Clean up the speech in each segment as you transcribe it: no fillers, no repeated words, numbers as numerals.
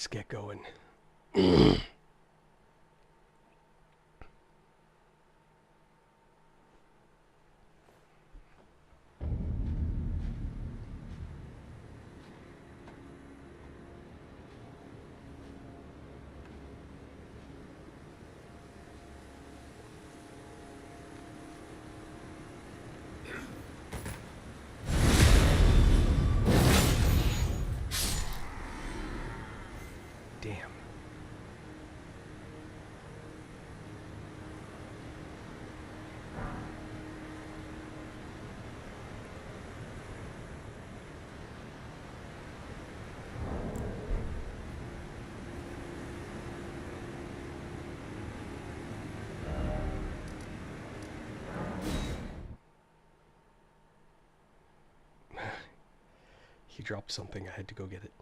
Let's get going. Damn. He dropped something. I had to go get it.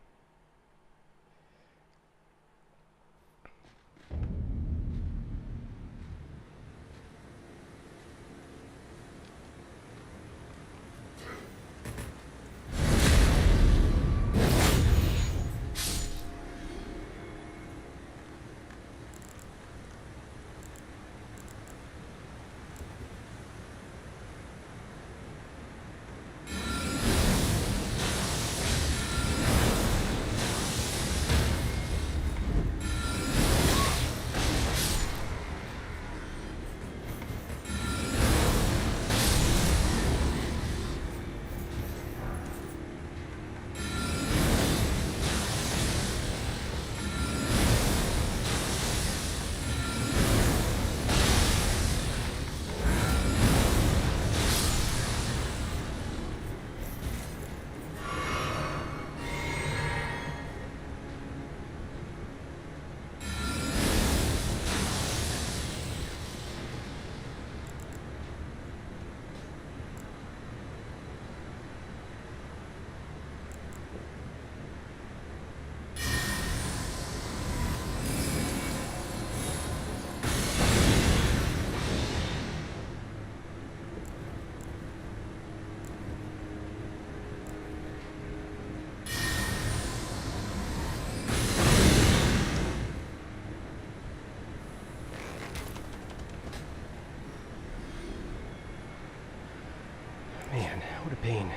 Man, what a pain.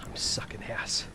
I'm sucking ass.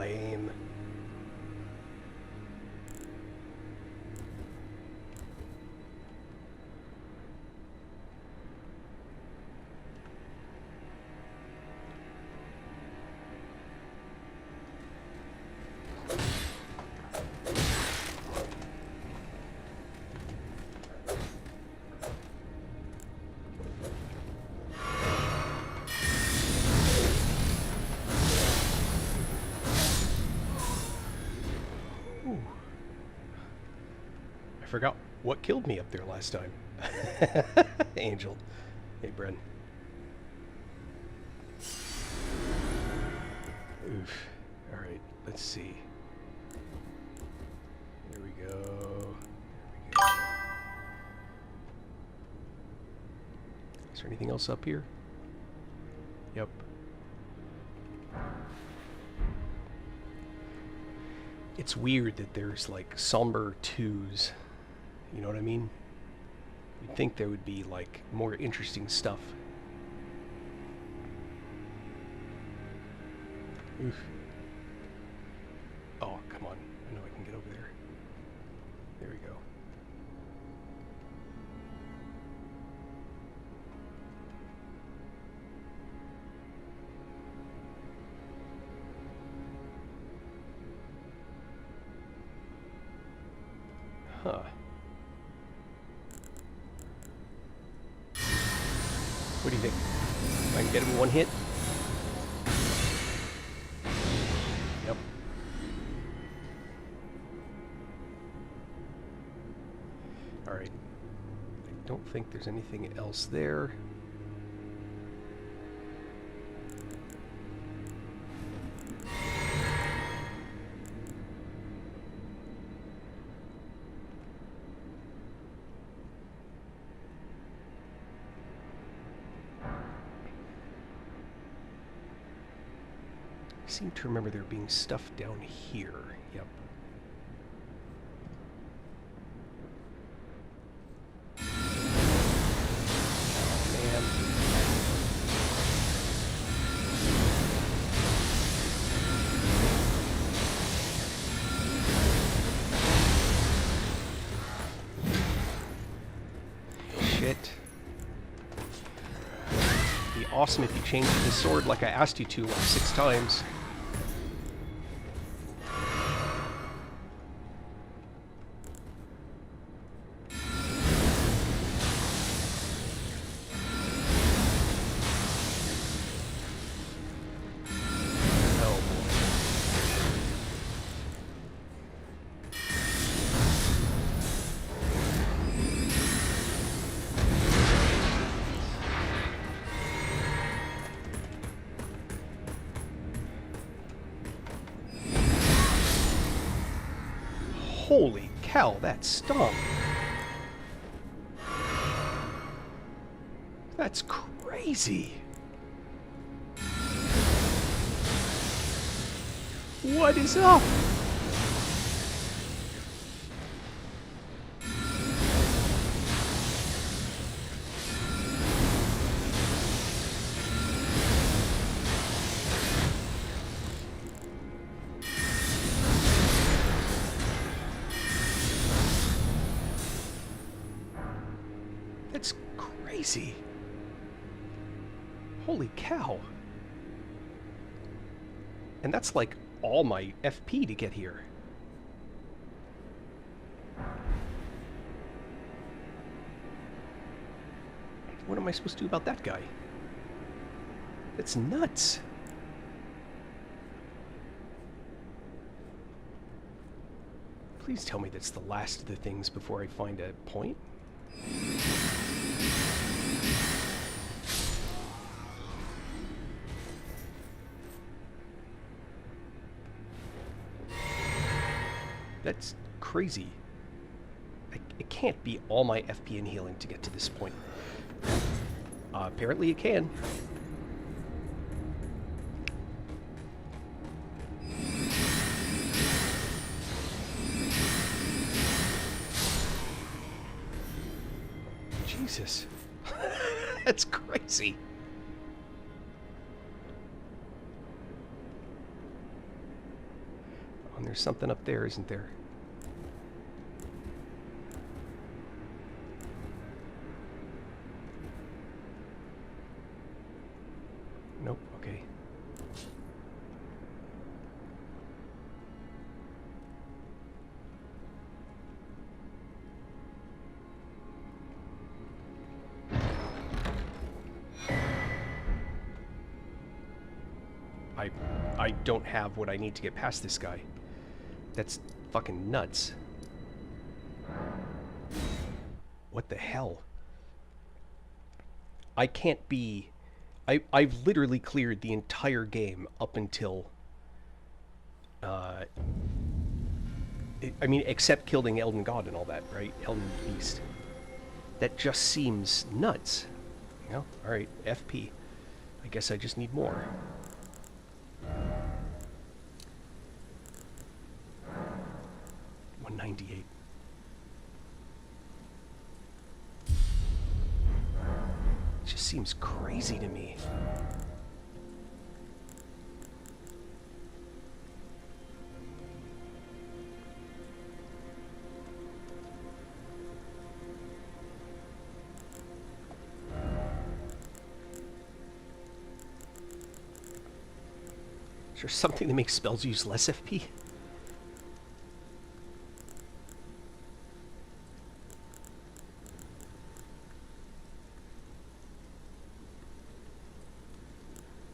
Lame. I forgot what killed me up there last time. Angel. Hey, Bren. Oof. Alright, let's see. There we go. There we go. Is there anything else up here? Yep. It's weird that there's like somber twos. You know what I mean? You'd think there would be like more interesting stuff. Oof. Oh, come on. I know I can get over there. There we go. Huh. What do you think? I can get him in one hit? Yep. Alright. I don't think there's anything else there. I seem to remember there being stuff down here. Yep. Shit. It'd be awesome if you changed the sword like I asked you to like 6 times. Holy cow, that stung. That's crazy. What is up? That's crazy. Holy cow. And that's like all my FP to get here. What am I supposed to do about that guy? That's nuts. Please tell me that's the last of the things before I find a point. That's crazy. It can't be all my FP and healing to get to this point. Apparently it can. Jesus. That's crazy. And there's something up there, isn't there? Nope, okay. I don't have what I need to get past this guy. That's fucking nuts. What the hell? I can't be... I've literally cleared the entire game up until... I mean, except killing Elden God and all that, right? Elden Beast. That just seems nuts. You know? Alright, FP. I guess I just need more. 198. It just seems crazy to me. Is there something that makes spells use less FP?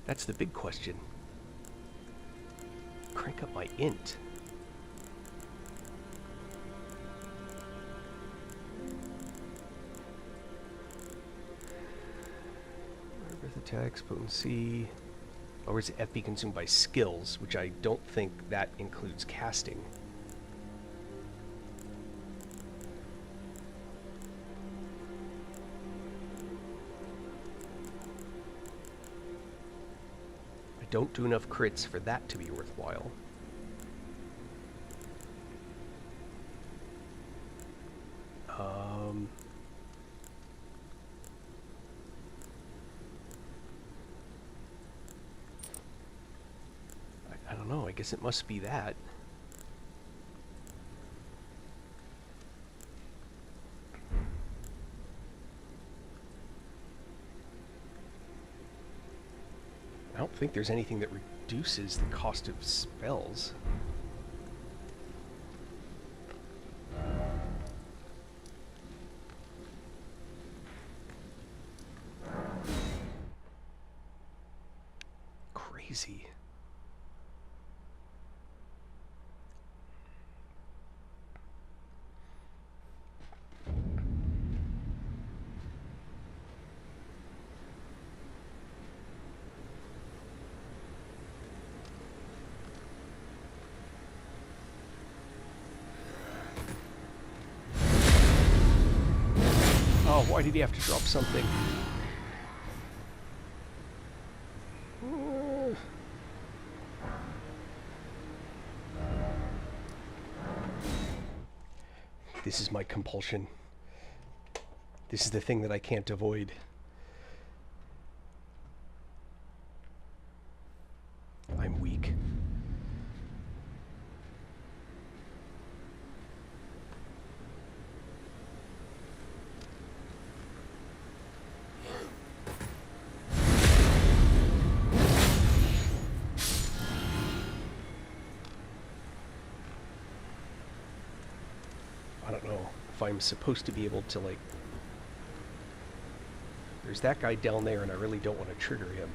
That's the big question. Crank up my int. Breath attacks, potency. Lowers FP consumed by skills, which I don't think that includes casting. Don't do enough crits for that to be worthwhile. I don't know, I guess it must be that. I don't think there's anything that reduces the cost of spells. Crazy. Oh, why did he have to drop something? This is my compulsion. This is the thing that I can't avoid. I'm weak. I don't know if I'm supposed to be able to, like... There's that guy down there, and I really don't want to trigger him.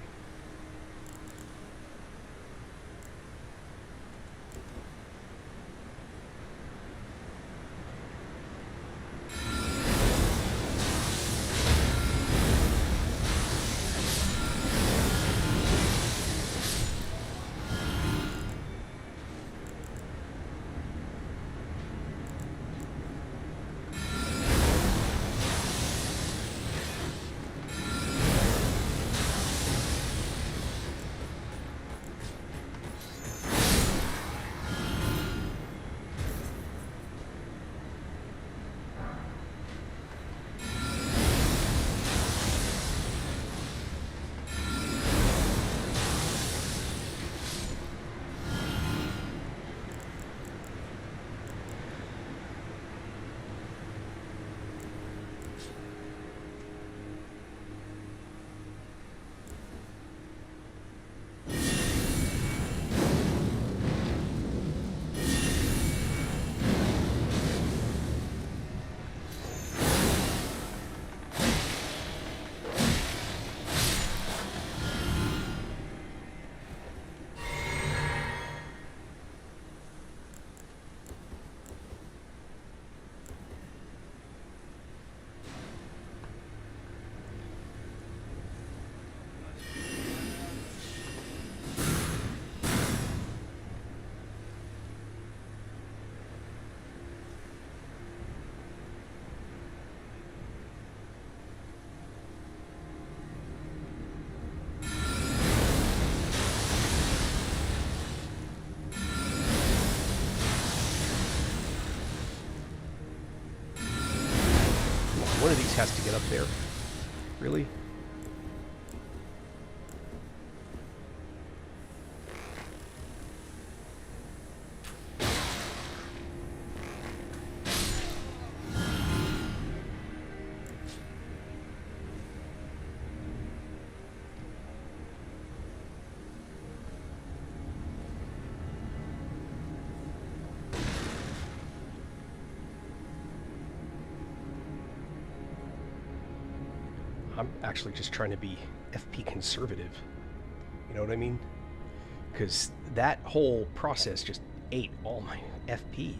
always has to get up there. Really? I'm actually just trying to be FP conservative. You know what I mean? Because that whole process just ate all my FP.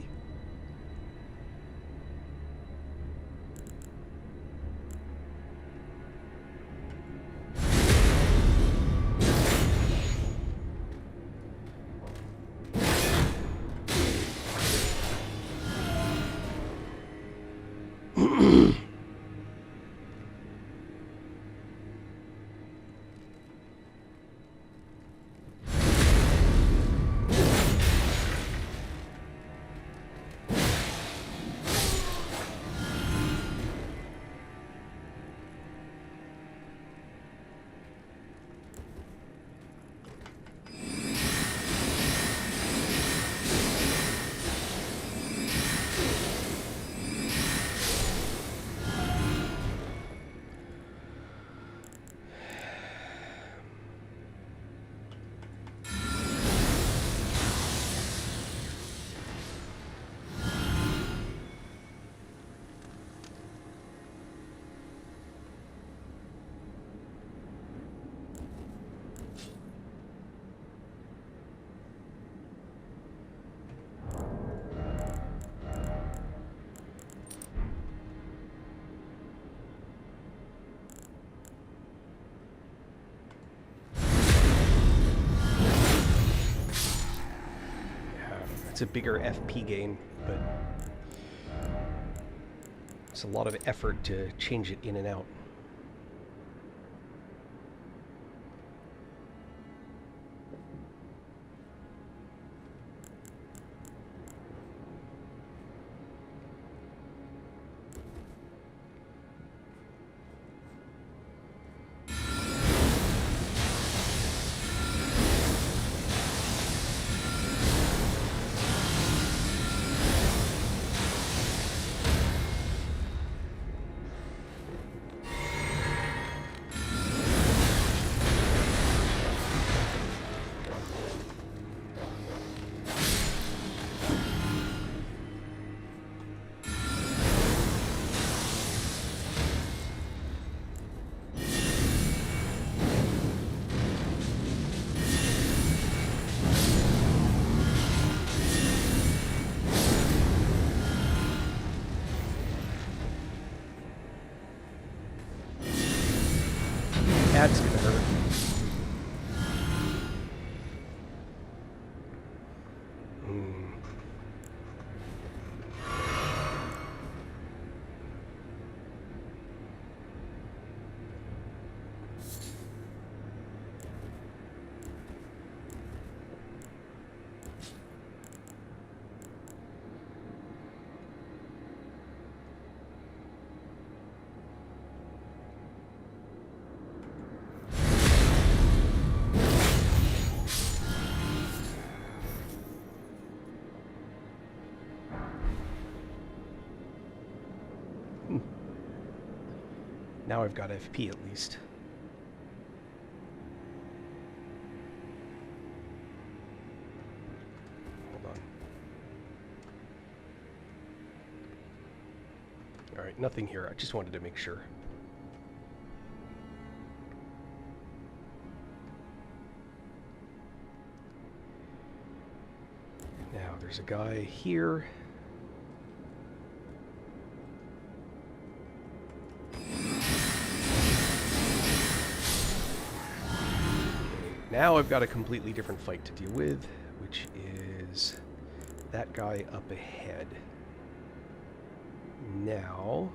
It's a bigger FP gain, but it's a lot of effort to change it in and out. That's gonna hurt. Now I've got FP at least. Hold on. Alright, nothing here. I just wanted to make sure. Now, there's a guy here. Now I've got a completely different fight to deal with, which is that guy up ahead. Now...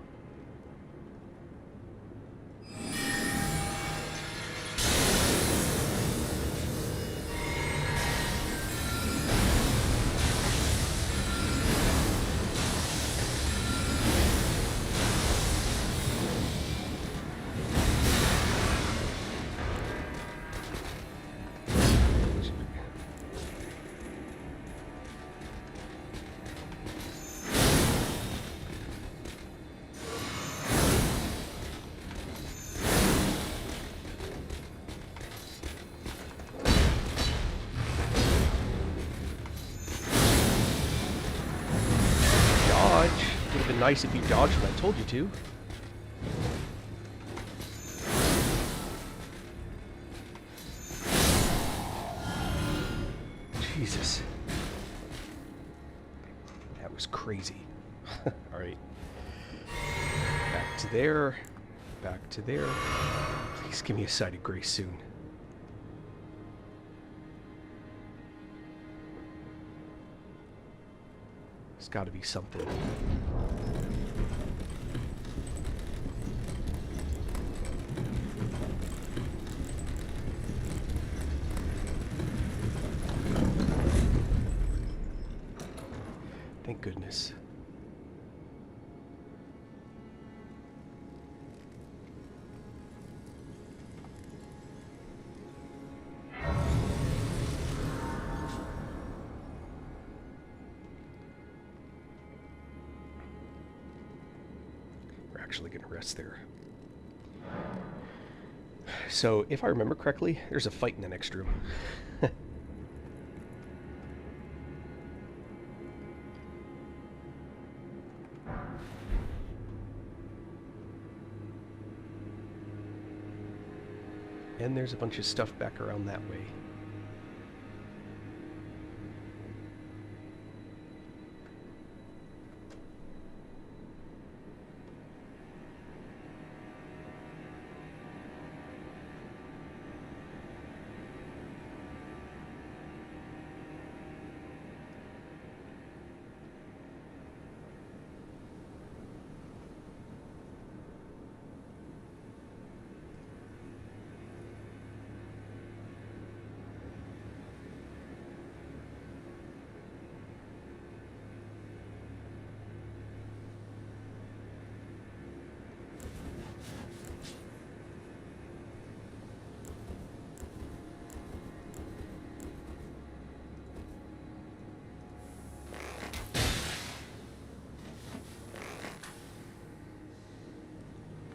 nice if you dodged when I told you to. Jesus. That was crazy. Alright. Back to there. Back to there. Please give me a sight of grace soon. There's got to be something. Thank goodness. We're actually going to rest there. So, if I remember correctly, there's a fight in the next room. And there's a bunch of stuff back around that way.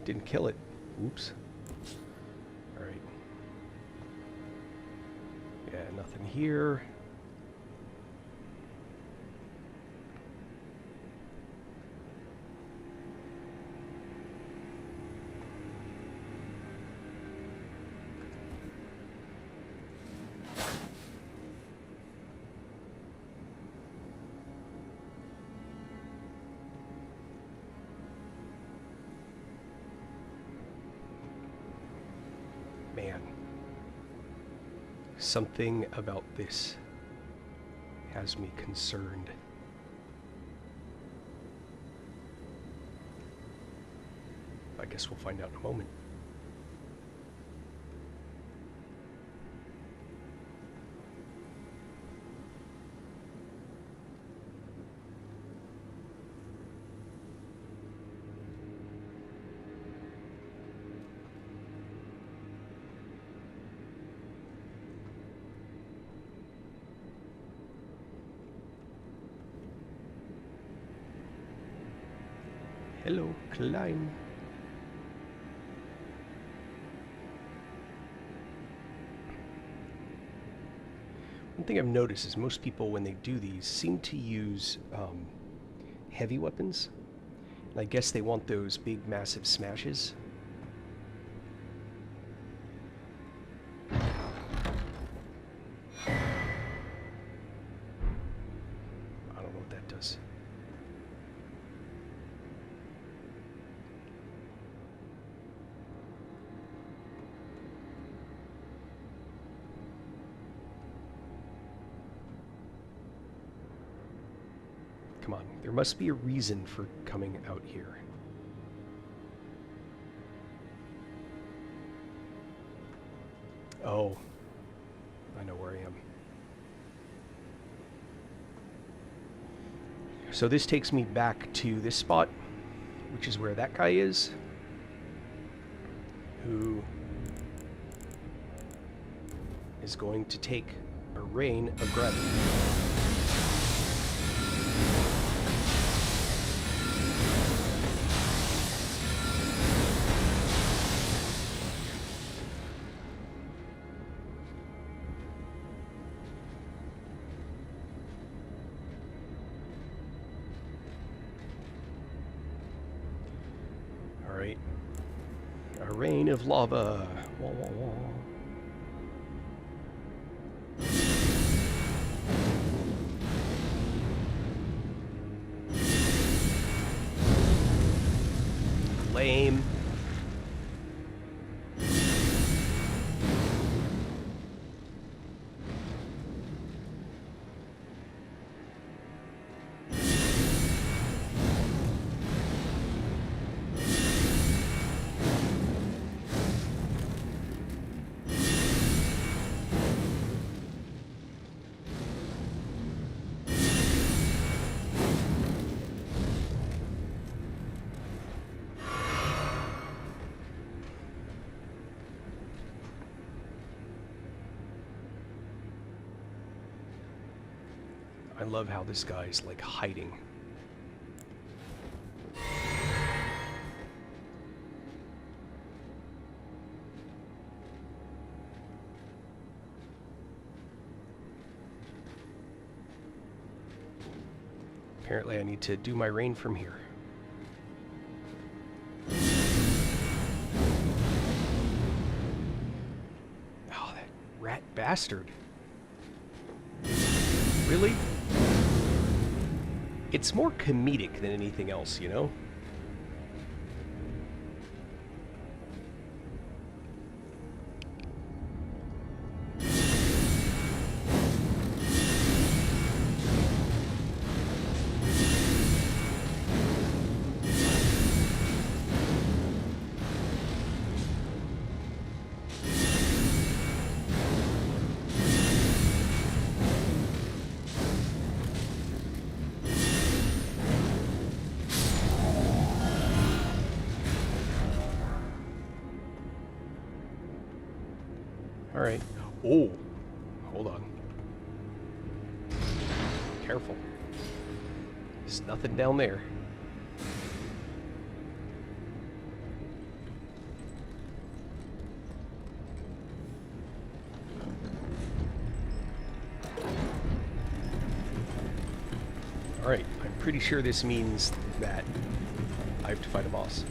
Didn't kill it. Oops. Alright. Yeah, nothing here. Man, something about this has me concerned. I guess we'll find out in a moment. Hello, climb. One thing I've noticed is most people, when they do these, seem to use heavy weapons. And I guess they want those big, massive smashes. I don't know what that does. Come on, there must be a reason for coming out here. Oh, I know where I am. So this takes me back to this spot, which is where that guy is, who is going to take a rain of gravity. rain of lava. Wah, wah, wah. Lame. I love how this guy's like hiding. Apparently I need to do my rain from here. Oh, that rat bastard. Really? It's more comedic than anything else, you know? All right. Oh, hold on. Careful. There's nothing down there. All right. I'm pretty sure this means that I have to fight a boss.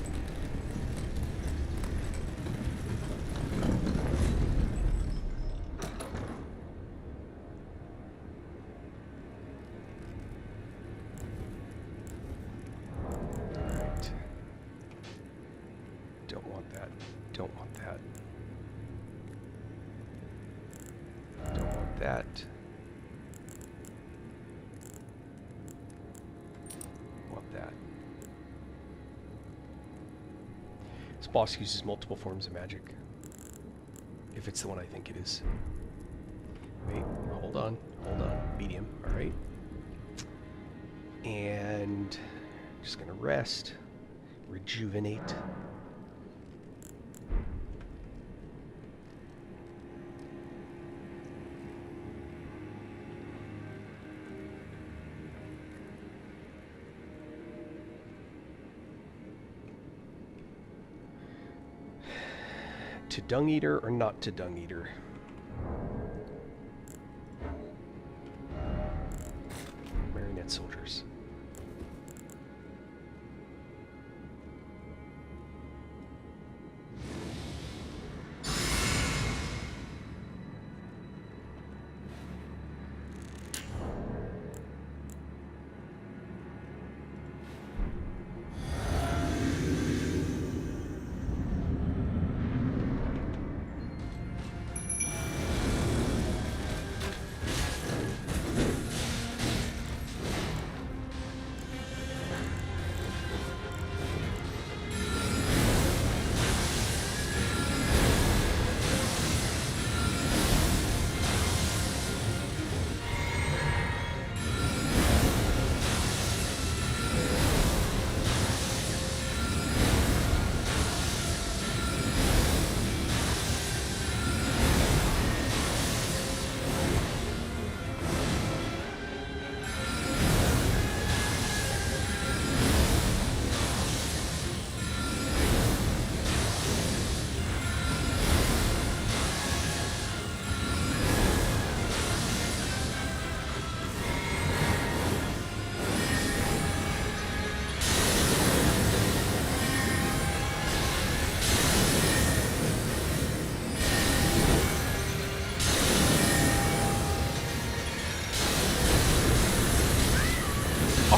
That. Want that. This boss uses multiple forms of magic. If it's the one I think it is. Wait, hold on. Medium, alright. And just gonna rest. Rejuvenate. To Dung Eater or not to Dung Eater? Marionette soldiers.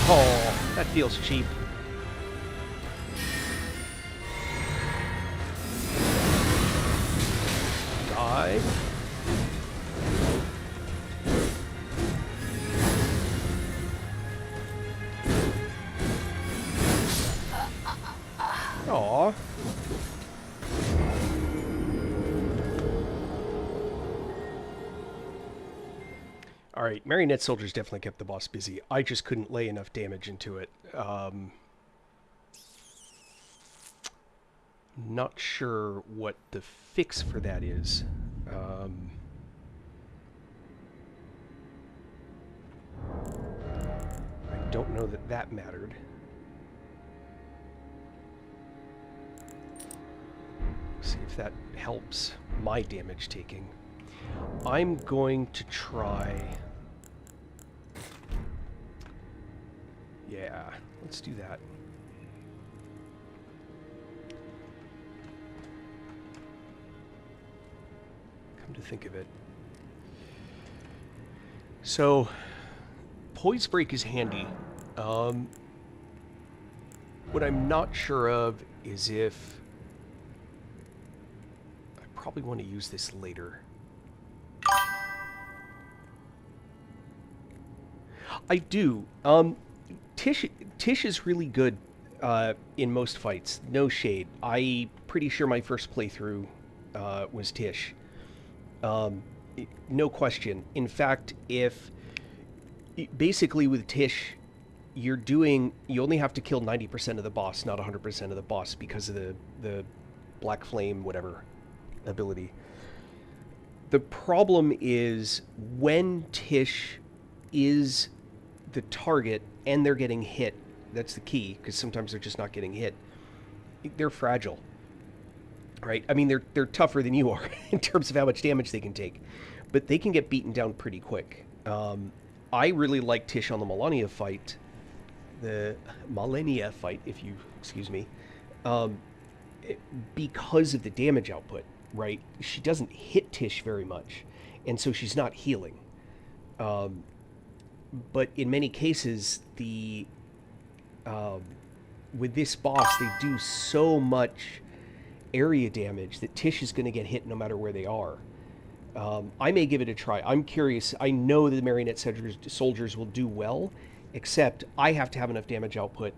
Oh, that feels cheap. Die. Aww. Alright, Marionette Soldiers definitely kept the boss busy. I just couldn't lay enough damage into it. Not sure what the fix for that is. I don't know that that mattered. See if that helps my damage taking. I'm going to try... Yeah, let's do that. Come to think of it. So, Poise Break is handy. What I'm not sure of is if... I probably want to use this later. I do. Tish is really good in most fights. No shade. I'm pretty sure my first playthrough was Tish. No question. In fact, basically with Tish, you only have to kill 90% of the boss, not 100% of the boss, because of the Black Flame, whatever, ability. The problem is when Tish is the target and they're getting hit, that's the key, because sometimes they're just not getting hit, they're fragile, right? I mean, they're tougher than you are in terms of how much damage they can take, but they can get beaten down pretty quick. I really like Tish on the Malenia fight, if you excuse me, because of the damage output, right? She doesn't hit Tish very much, and so she's not healing. But in many cases, with this boss, they do so much area damage that Tish is going to get hit no matter where they are. I may give it a try. I'm curious. I know that the Marionette Soldiers will do well, except I have to have enough damage output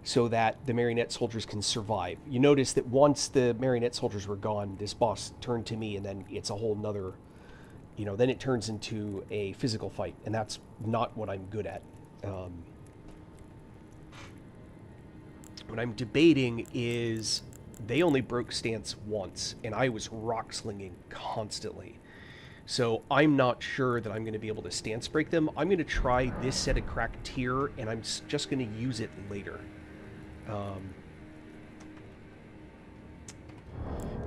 so that the Marionette Soldiers can survive. You notice that once the Marionette Soldiers were gone, this boss turned to me, and then it's a whole nother... then it turns into a physical fight, and that's not what I'm good at. What I'm debating is they only broke stance once, and I was rock slinging constantly. So I'm not sure that I'm going to be able to stance break them. I'm going to try this set of cracked tier, and I'm just going to use it later.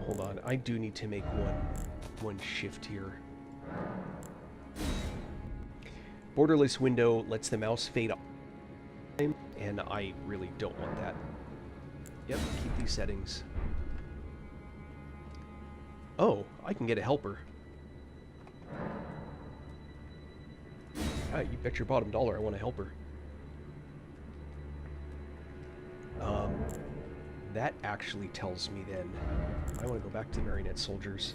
Hold on, I do need to make one shift here. Borderless window lets the mouse fade off, and I really don't want that. Yep, keep these settings. Oh, I can get a helper. You bet your bottom dollar I want a helper. That actually tells me then I want to go back to the Marionette Soldiers.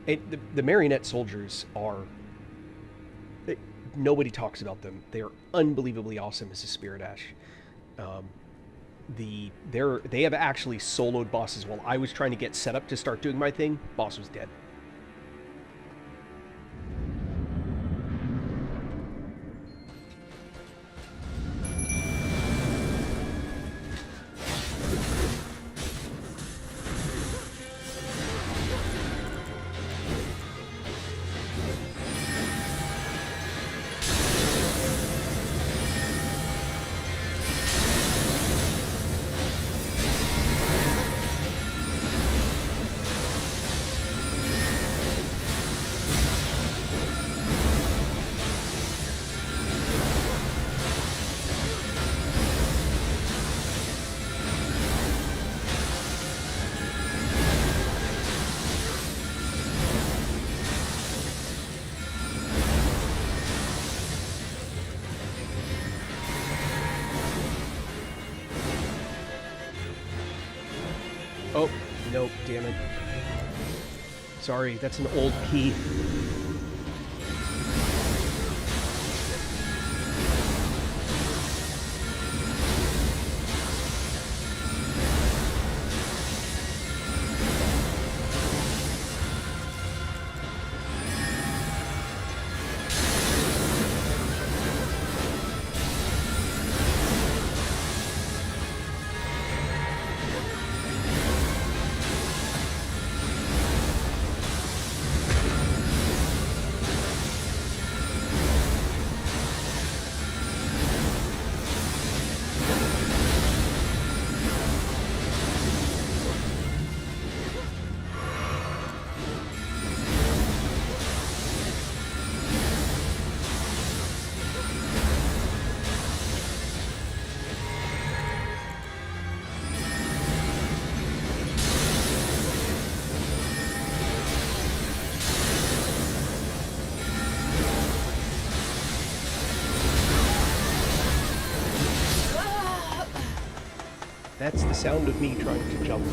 The Marionette Soldiers are... nobody talks about them. They are unbelievably awesome as a Spirit Ash. They have actually soloed bosses while I was trying to get set up to start doing my thing. Boss was dead. Oh, nope, damn it. Sorry, that's an old key. That's the sound of me trying to jump.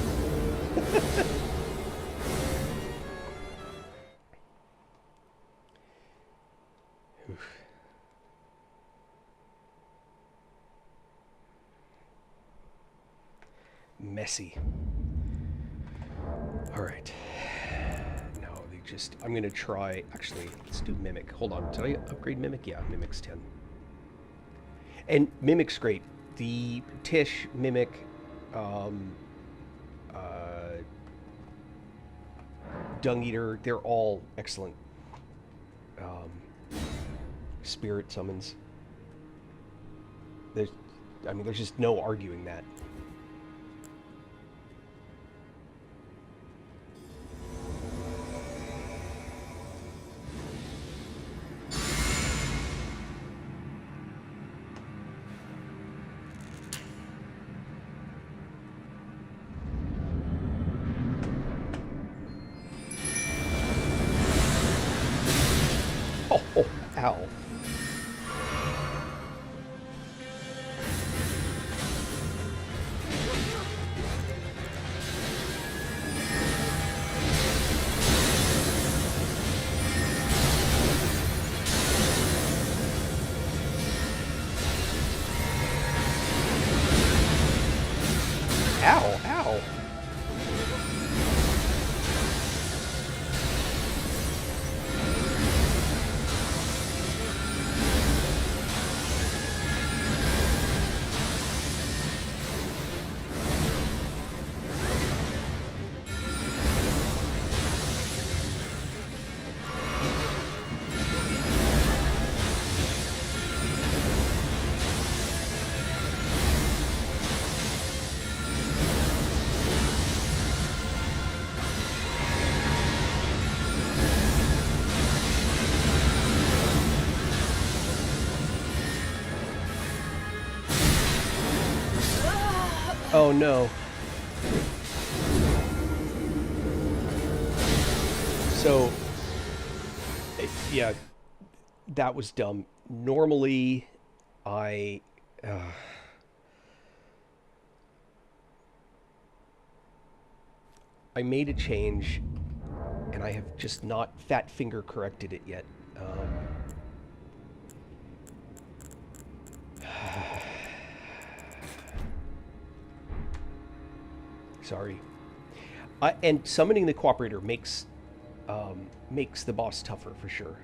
Messy. Alright. No, they just... I'm gonna try... Actually, let's do Mimic. Hold on. Did I upgrade Mimic? Yeah, Mimic's 10. And Mimic's great. The Tish, Mimic... Dung Eater, they're all excellent. Spirit summons. There's just no arguing that. Oh, ow. Ow, ow. Oh no. So, yeah, that was dumb. Normally, I made a change, and I have just not fat finger corrected it yet. Sorry. And summoning the Cooperator makes the boss tougher for sure.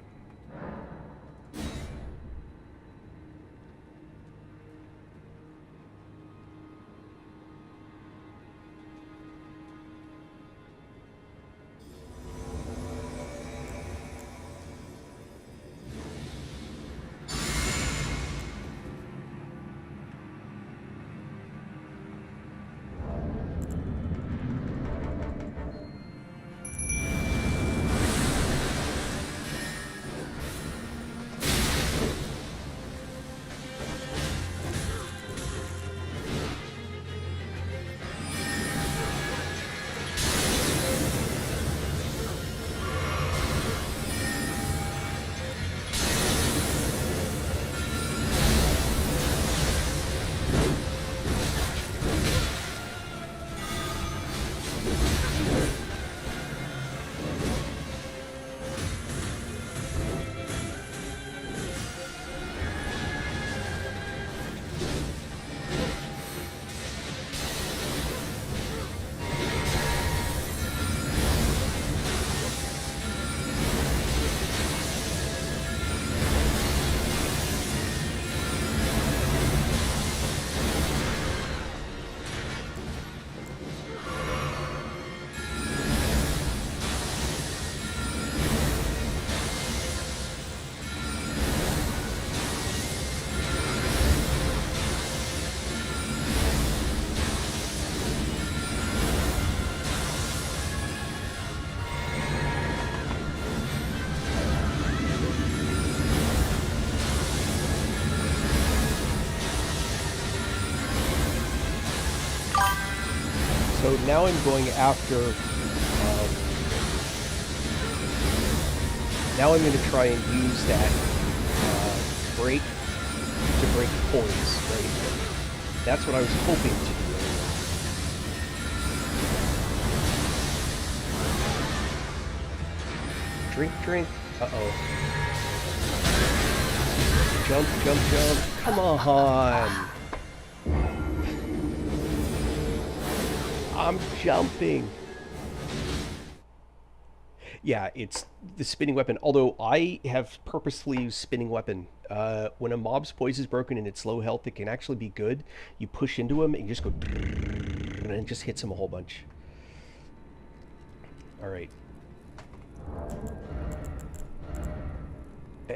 So now I'm going after... now I'm going to try and use that break to break poise, right? That's what I was hoping to do. Drink, drink. Uh-oh. Jump, jump, jump. Come on. I'm jumping. Yeah, it's the spinning weapon. Although I have purposefully used spinning weapon. When a mob's poise is broken and it's low health, it can actually be good. You push into him and you just go... and it just hits him a whole bunch. Alright.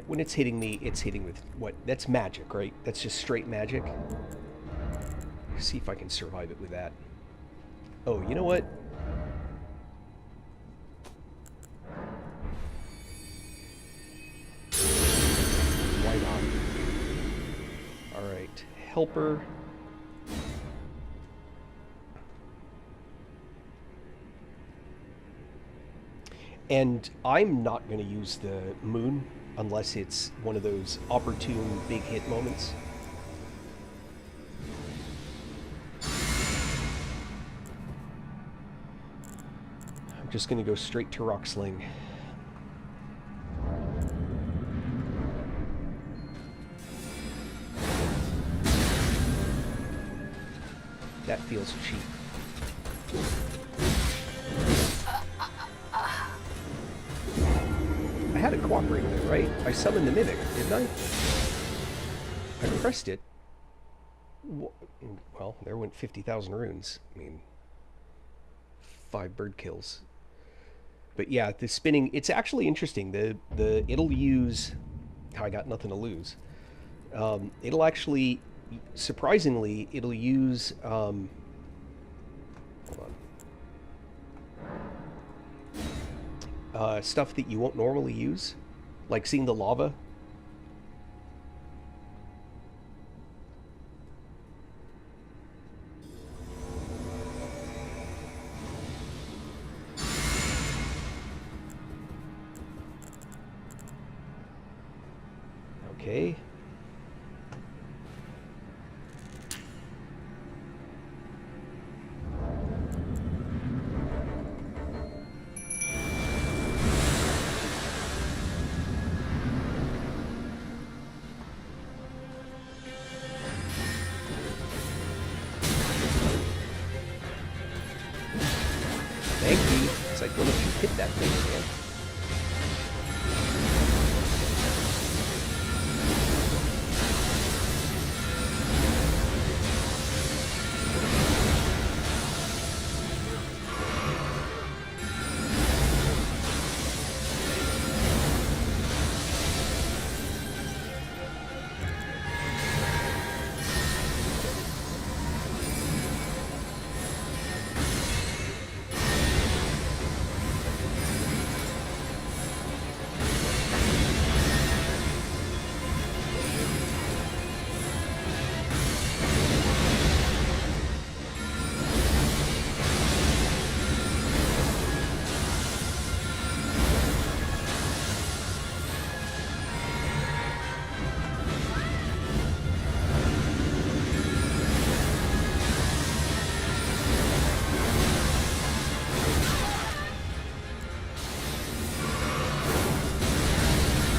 When it's hitting me, it's hitting with what? That's magic, right? That's just straight magic. See if I can survive it with that. Oh, you know what? Why not? Alright. Helper. And I'm not going to use the moon unless it's one of those opportune big hit moments. I'm just going to go straight to Rock Sling. That feels cheap. I had it cooperating there, right? I summoned the Mimic, didn't I? I pressed it. Well, there went 50,000 runes. I mean, 5 bird kills. But yeah, the spinning, it's actually interesting. It'll use... I got nothing to lose. It'll actually, surprisingly, it'll use... hold on. Stuff that you won't normally use, like seeing the lava. Okay. Thank you. It's like, what if you hit that thing again?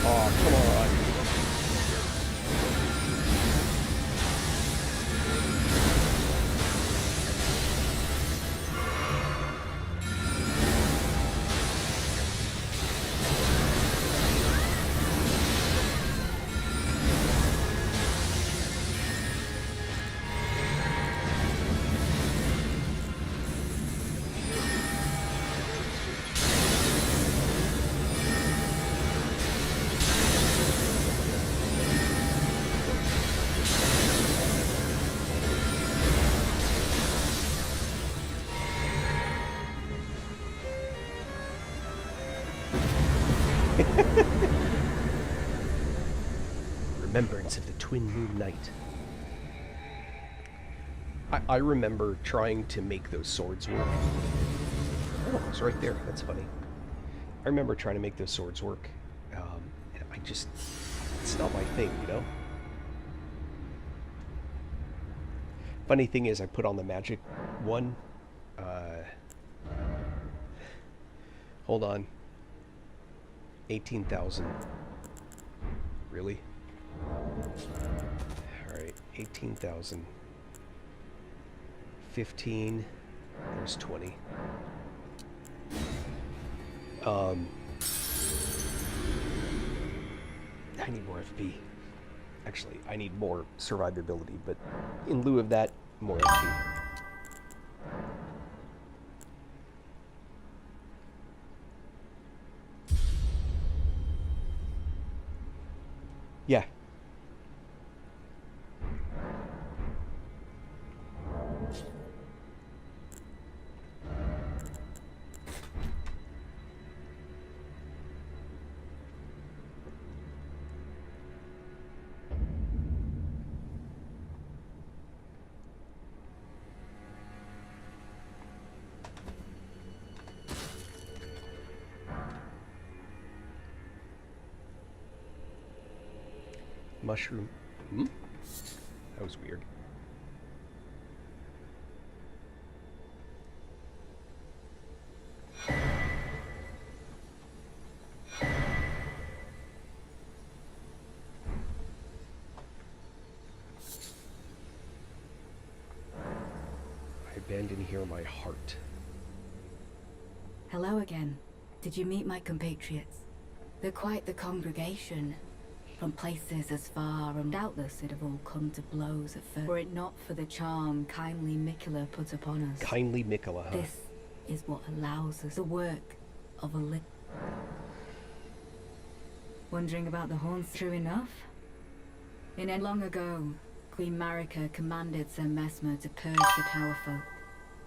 Oh, come on. Remembrance of the Twin Moon Night. I remember trying to make those swords work. Oh, it's right there. That's funny. I remember trying to make those swords work. And I just... It's not my thing, you know? Funny thing is, I put on the magic one. Hold on. 18,000. Really? Alright, 18,000. 15. There's 20. I need more FP. Actually, I need more survivability, but in lieu of that, more FP. Yeah. Mushroom. Hmm? That was weird. I abandon here my heart. Hello again. Did you meet my compatriots? They're quite the congregation. From places as far, and doubtless it'd have all come to blows at first, were it not for the charm kindly Mikola put upon us. Kindly Mikola, huh? This is what allows us the work of a Wondering about the horns? True enough. Long ago, Queen Marika commanded Sir Mesmer to purge the Tower folk.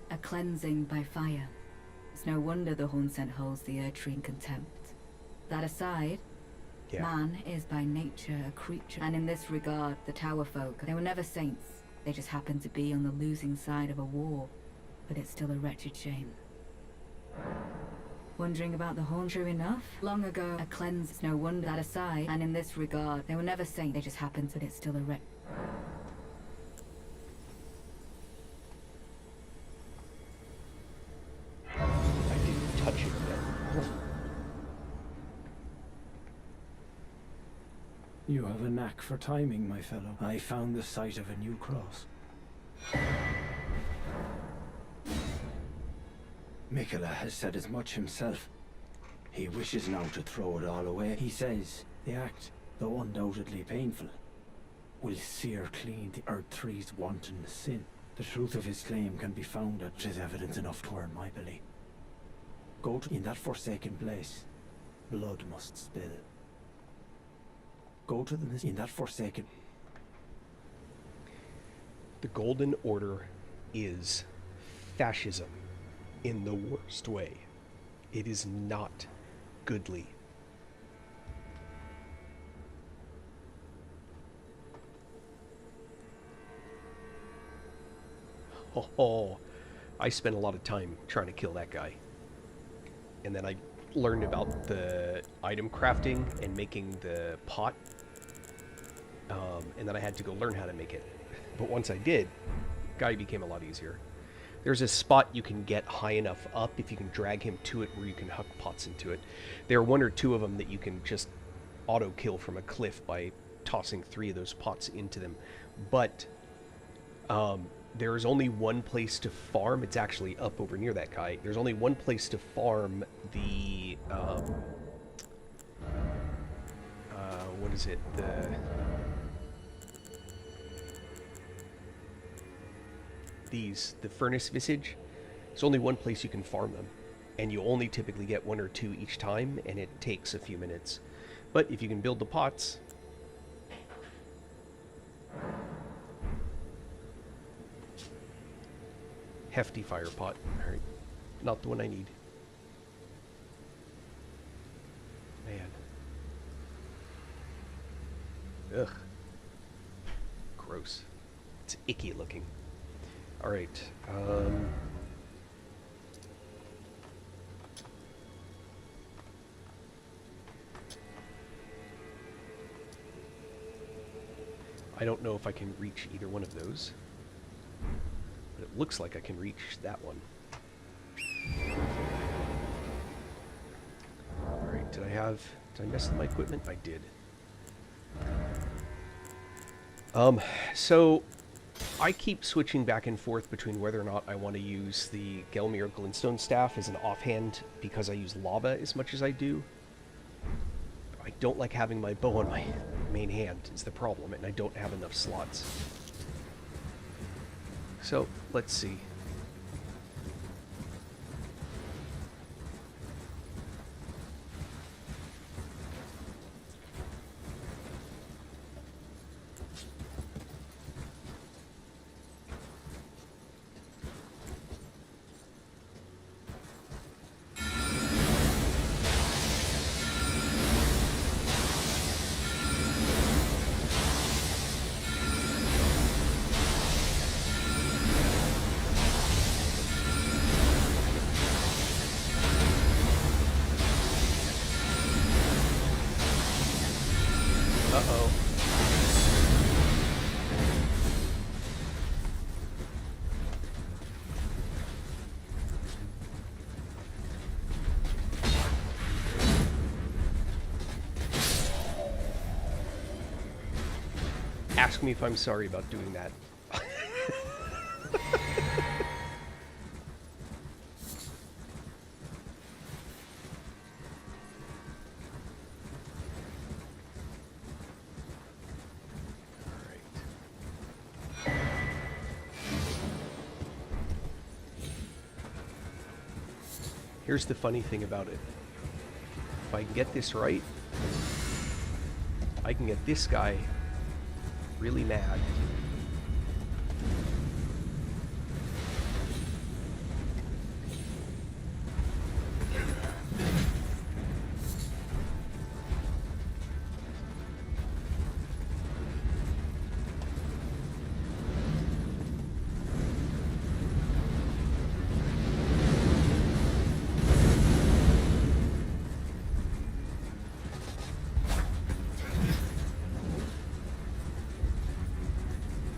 A cleansing by fire. It's no wonder the Hornsent holds the Erdtree in contempt. That aside, Yeah. man is by nature a creature, and in this regard, the Tower folk, they were never saints. They just happened to be on the losing side of a war, but it's still a wretched shame. Wondering about the horn? True enough. Long ago, a cleanse. It's no wonder that aside, and in this regard, they were never saints. They just happened to, but it's still a I didn't touch it yet. You have a knack for timing, my fellow. I found the site of a new cross. Mikola has said as much himself. He wishes now to throw it all away. He says the act, though undoubtedly painful, will sear clean the Erdtree's wanton sin. The truth of his claim can be found at is evidence enough to earn my belief. Go to in that forsaken place. Blood must spill. Go to them in that forsaken. The Golden Order is fascism in the worst way. It is not goodly. Oh, I spent a lot of time trying to kill that guy. And then I learned about the item crafting and making the pot. And then I had to go learn how to make it. But once I did, guy became a lot easier. There's a spot you can get high enough up if you can drag him to it where you can huck pots into it. There are one or two of them that you can just auto-kill from a cliff by tossing 3 of those pots into them. But there is only one place to farm. It's actually up over near that guy. There's only one place to farm the... what is it? The furnace visage. There's only one place you can farm them, and you only typically get 1 or 2 each time, and it takes a few minutes. But if you can build the pots, hefty fire pot. All right, not the one I need. Man, ugh, gross. It's icky looking. Alright. I don't know if I can reach either one of those. But it looks like I can reach that one. Alright, did I mess with my equipment? I did. So I keep switching back and forth between whether or not I want to use the Gelmir Glintstone Staff as an offhand because I use lava as much as I do. I don't like having my bow on my main hand is the problem, and I don't have enough slots. So, let's see. Uh-oh. Ask me if I'm sorry about doing that. Here's the funny thing about it. If I can get this right, I can get this guy really mad.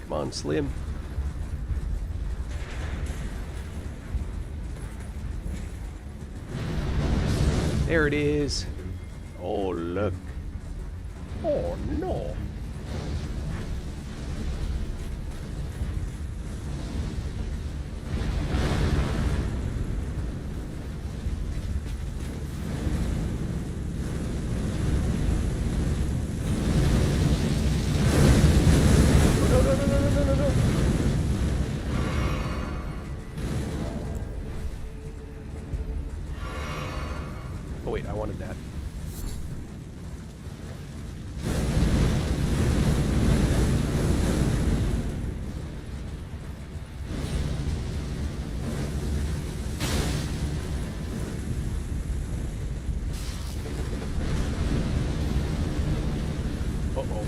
Come on, Slim. There it is. Oh, look. Oh, no. Oh wait, I wanted that. Uh-oh.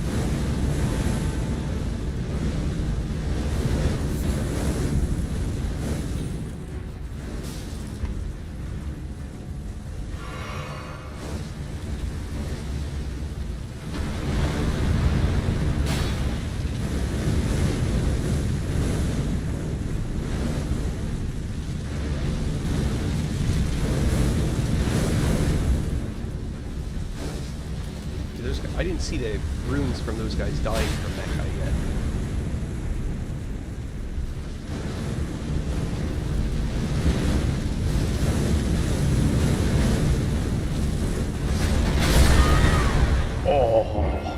I didn't see the runes from those guys dying from that guy yet. Oh,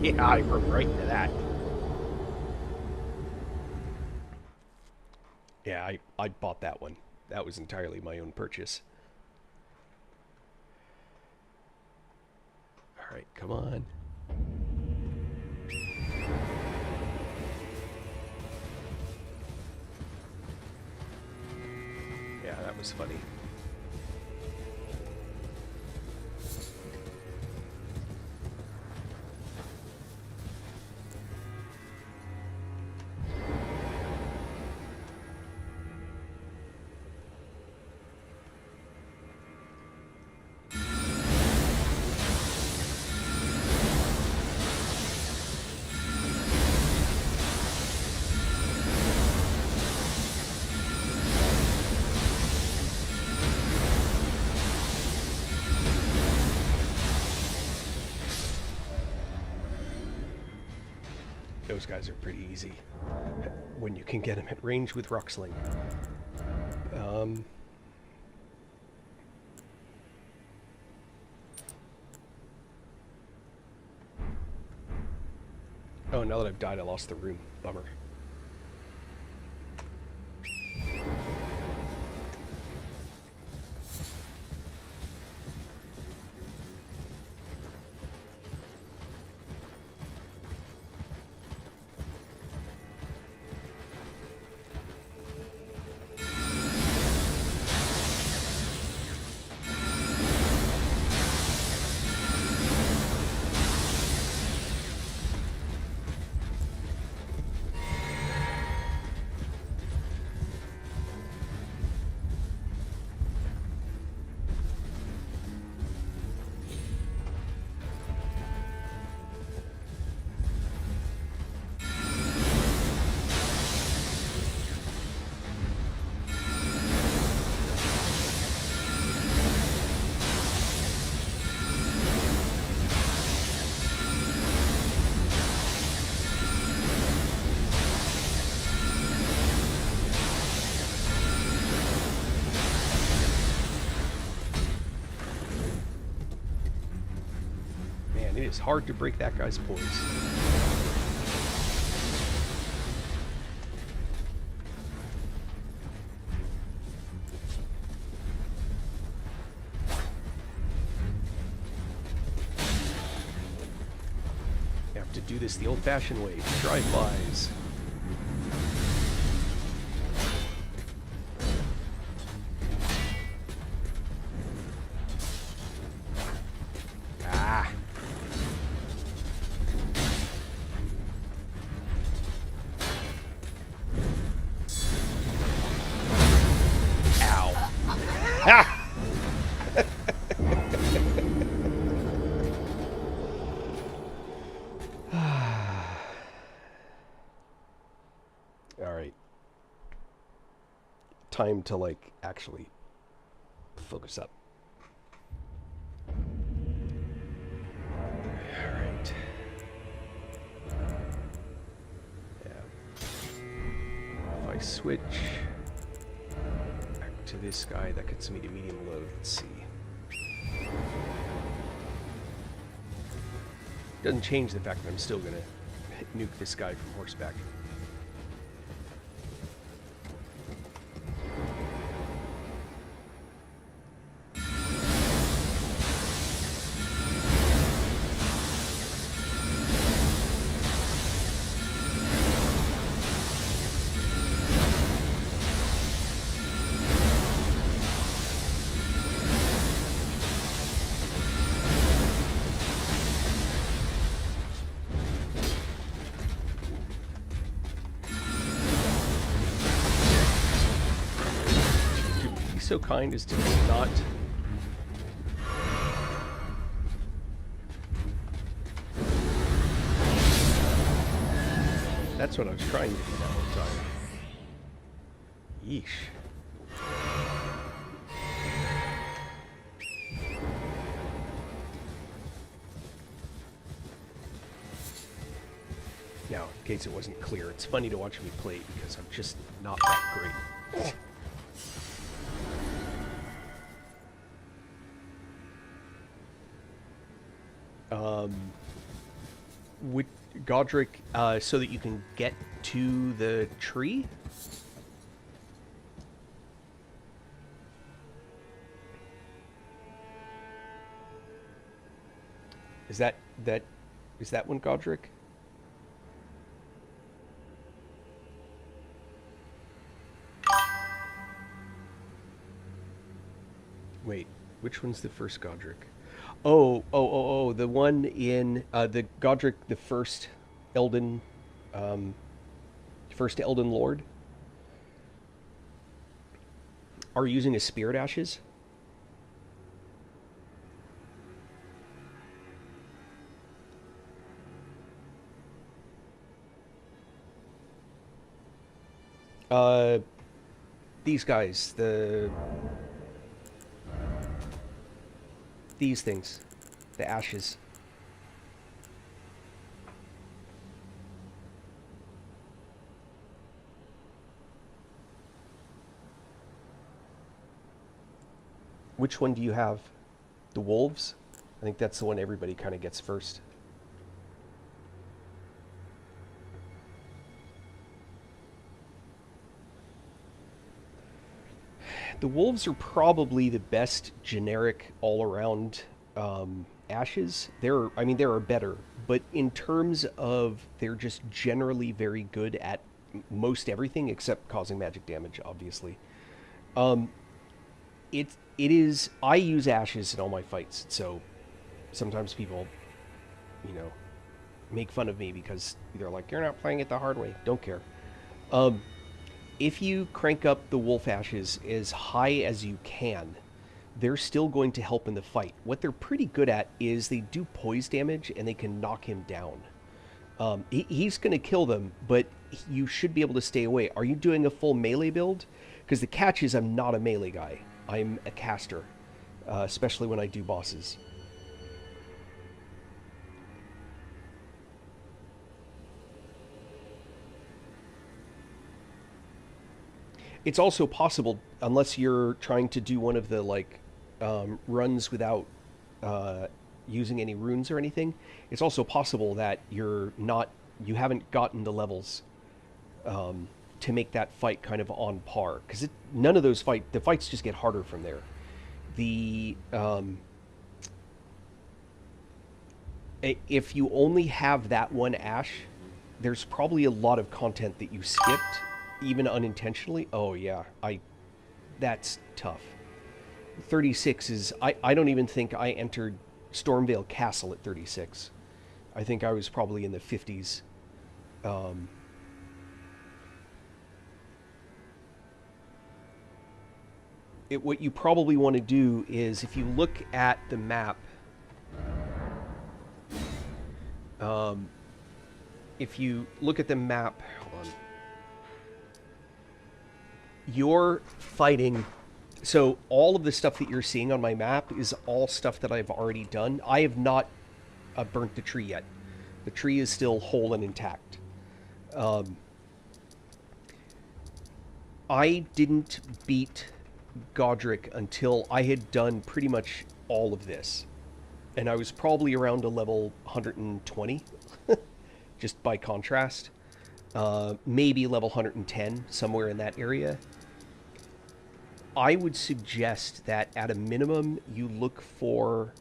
yeah, I rode right into that. Yeah, I bought that one. That was entirely my own purchase. Alright, come on. Yeah, that was funny. those guys are pretty easy when you can get them at range with Ruxling. Oh, now that I've died, I lost the room. Bummer. It is hard to break that guy's poise. You have to do this the old-fashioned way. Drive-bys. Alright. Time to, like, actually focus up. Alright. Yeah. If I switch back to this guy, that gets me to medium load. Let's see. Doesn't change the fact that I'm still gonna nuke this guy from horseback. So kind as to not that's what I was trying to do that whole time. Yeesh. Now, in case it wasn't clear, it's funny to watch me play because I'm just not that great. With Godric, so that you can get to the tree? Is that one Godric? Wait, which one's the first Godric? Oh, the one in, the Godric, the first Elden Lord? Are you using his spirit ashes? These guys, these things, the ashes. Which one do you have? The wolves? I think that's the one everybody kind of gets first. The wolves are probably the best generic all-around ashes. I mean, there are better, but in terms of they're just generally very good at most everything except causing magic damage, obviously. Um, it is. I use ashes in all my fights, so sometimes people, you know, make fun of me because they're like, "You're not playing it the hard way." Don't care. Um, if you crank up the wolf ashes as high as you can, they're still going to help in the fight. What they're pretty good at is they do poise damage and they can knock him down. He's going to kill them, but you should be able to stay away. Are you doing a full melee build? Because the catch is I'm not a melee guy. I'm a caster, especially when I do bosses. It's also possible, unless you're trying to do one of the like runs without using any runes or anything, it's also possible that you haven't gotten the levels to make that fight kind of on par. Because none of those the fights just get harder from there. The if you only have that one ash, there's probably a lot of content that you skipped, even unintentionally. Oh yeah, that's tough. 36 is, I don't even think I entered Stormvale Castle at 36. I think I was probably in the 50s. What you probably want to do is, if you look at the map, if you look at the map, hold on, you're fighting. So all of the stuff that you're seeing on my map is all stuff that I've already done. I have not burnt the tree yet. The tree is still whole and intact. I didn't beat Godric until I had done pretty much all of this. And I was probably around a level 120, just by contrast. Maybe level 110, somewhere in that area. I would suggest that at a minimum you look for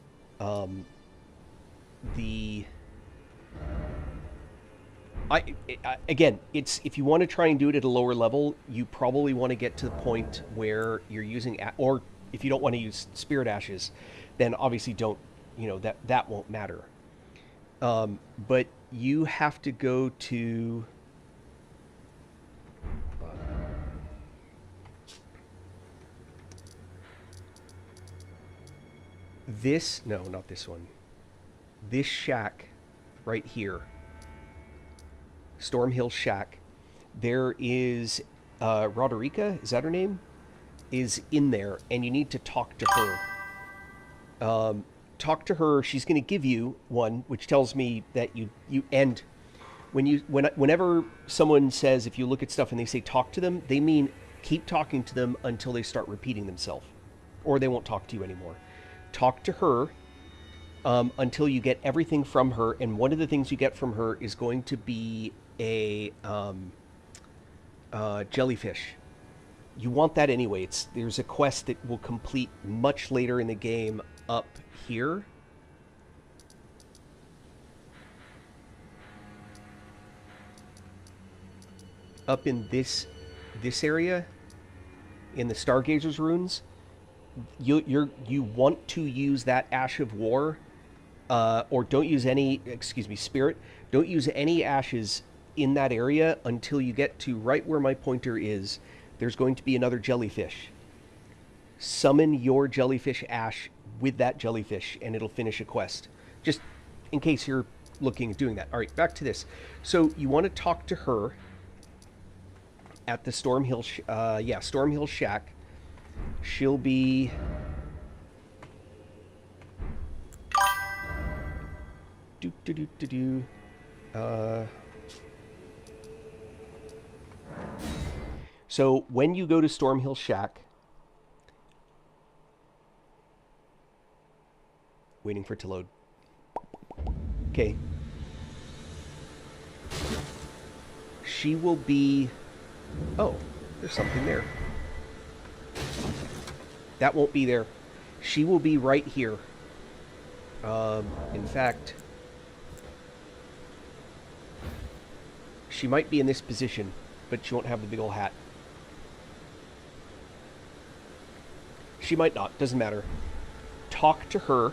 again, it's, if you want to try and do it at a lower level, you probably want to get to the point where you're using, or if you don't want to use spirit ashes, then obviously don't, that won't matter. But you have to go to this, no, not this one. This shack right here. Stormhill Shack. There is Roderica, is that her name? Is in there, and you need to talk to her. Talk to her. She's going to give you one, which tells me that you end. Whenever someone says, if you look at stuff and they say talk to them, they mean keep talking to them until they start repeating themselves, or they won't talk to you anymore. Talk to her until you get everything from her, and one of the things you get from her is going to be a jellyfish. You want that anyway. There's a quest that will complete much later in the game up here. Up in this area, in the Stargazer's runes. You want to use that Ash of War, or don't use any, Spirit. Don't use any ashes in that area until you get to right where my pointer is. There's going to be another jellyfish. Summon your jellyfish ash with that jellyfish, and it'll finish a quest. Just in case you're looking at doing that. All right, back to this. So you want to talk to her at the Stormhill Shack. She'll be... So when you go to Stormhill Shack, waiting for it to load. Okay. She will be... Oh, there's something there. That won't be there. She will be right here. In fact, she might be in this position, but she won't have the big ol' hat. She might not. Doesn't matter. Talk to her.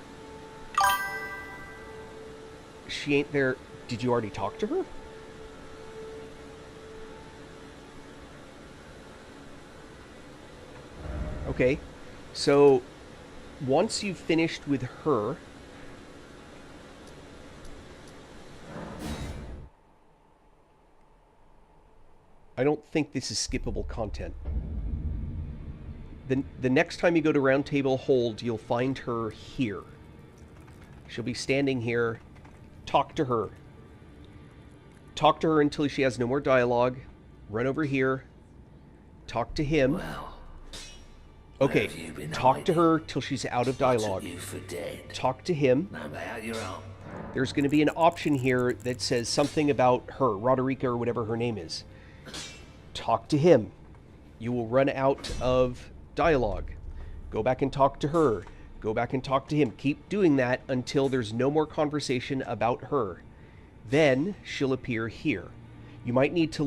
She ain't there. Did you already talk to her? Okay. So, once you've finished with her... I don't think this is skippable content. The next time you go to Round Table Hold, you'll find her here. She'll be standing here. Talk to her. Talk to her until she has no more dialogue. Run over here. Talk to him. Well, okay, talk to her till she's out of dialogue. you for dead. Talk to him. Now lay out your own. There's going to be an option here that says something about her, Roderica or whatever her name is. Talk to him. You will run out of dialogue. Go back and talk to her. Go back and talk to him. Keep doing that until there's no more conversation about her. Then she'll appear here. You might need to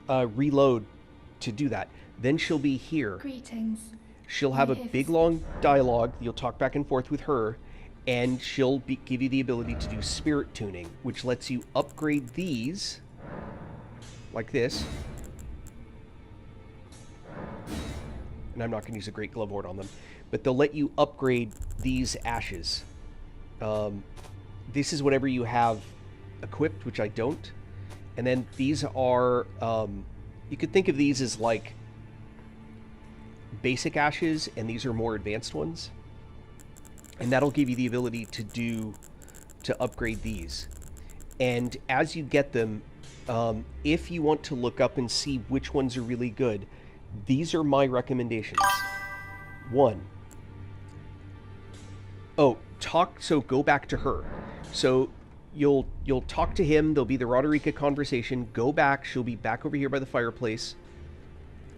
reload to do that. Then she'll be here. Greetings. She'll have a big long dialogue. You'll talk back and forth with her, and she'll give you the ability to do spirit tuning, which lets you upgrade these like this. And I'm not going to use a Great Glove Ward on them, but they'll let you upgrade these ashes. This is whatever you have equipped, which I don't. And then these are, you could think of these as like basic ashes, and these are more advanced ones. And that'll give you the ability to upgrade these. And as you get them, if you want to look up and see which ones are really good, these are my recommendations. 1. Oh, so go back to her. So you'll talk to him, there'll be the Roderica conversation, go back, she'll be back over here by the fireplace.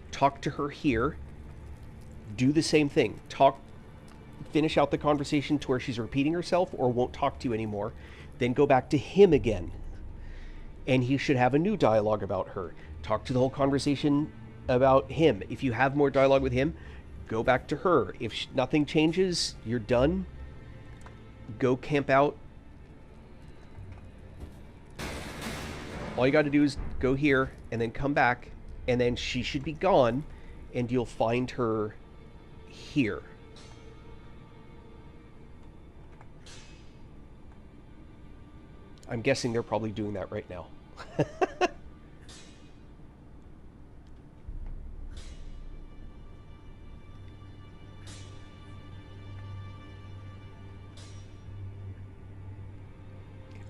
Talk to her here. Do the same thing. Finish out the conversation to where she's repeating herself or won't talk to you anymore. Then go back to him again. And he should have a new dialogue about her. Talk to the whole conversation about him. If you have more dialogue with him, go back to her. If nothing changes, you're done. Go camp out. All you got to do is go here and then come back, and then she should be gone, and you'll find her here. I'm guessing they're probably doing that right now.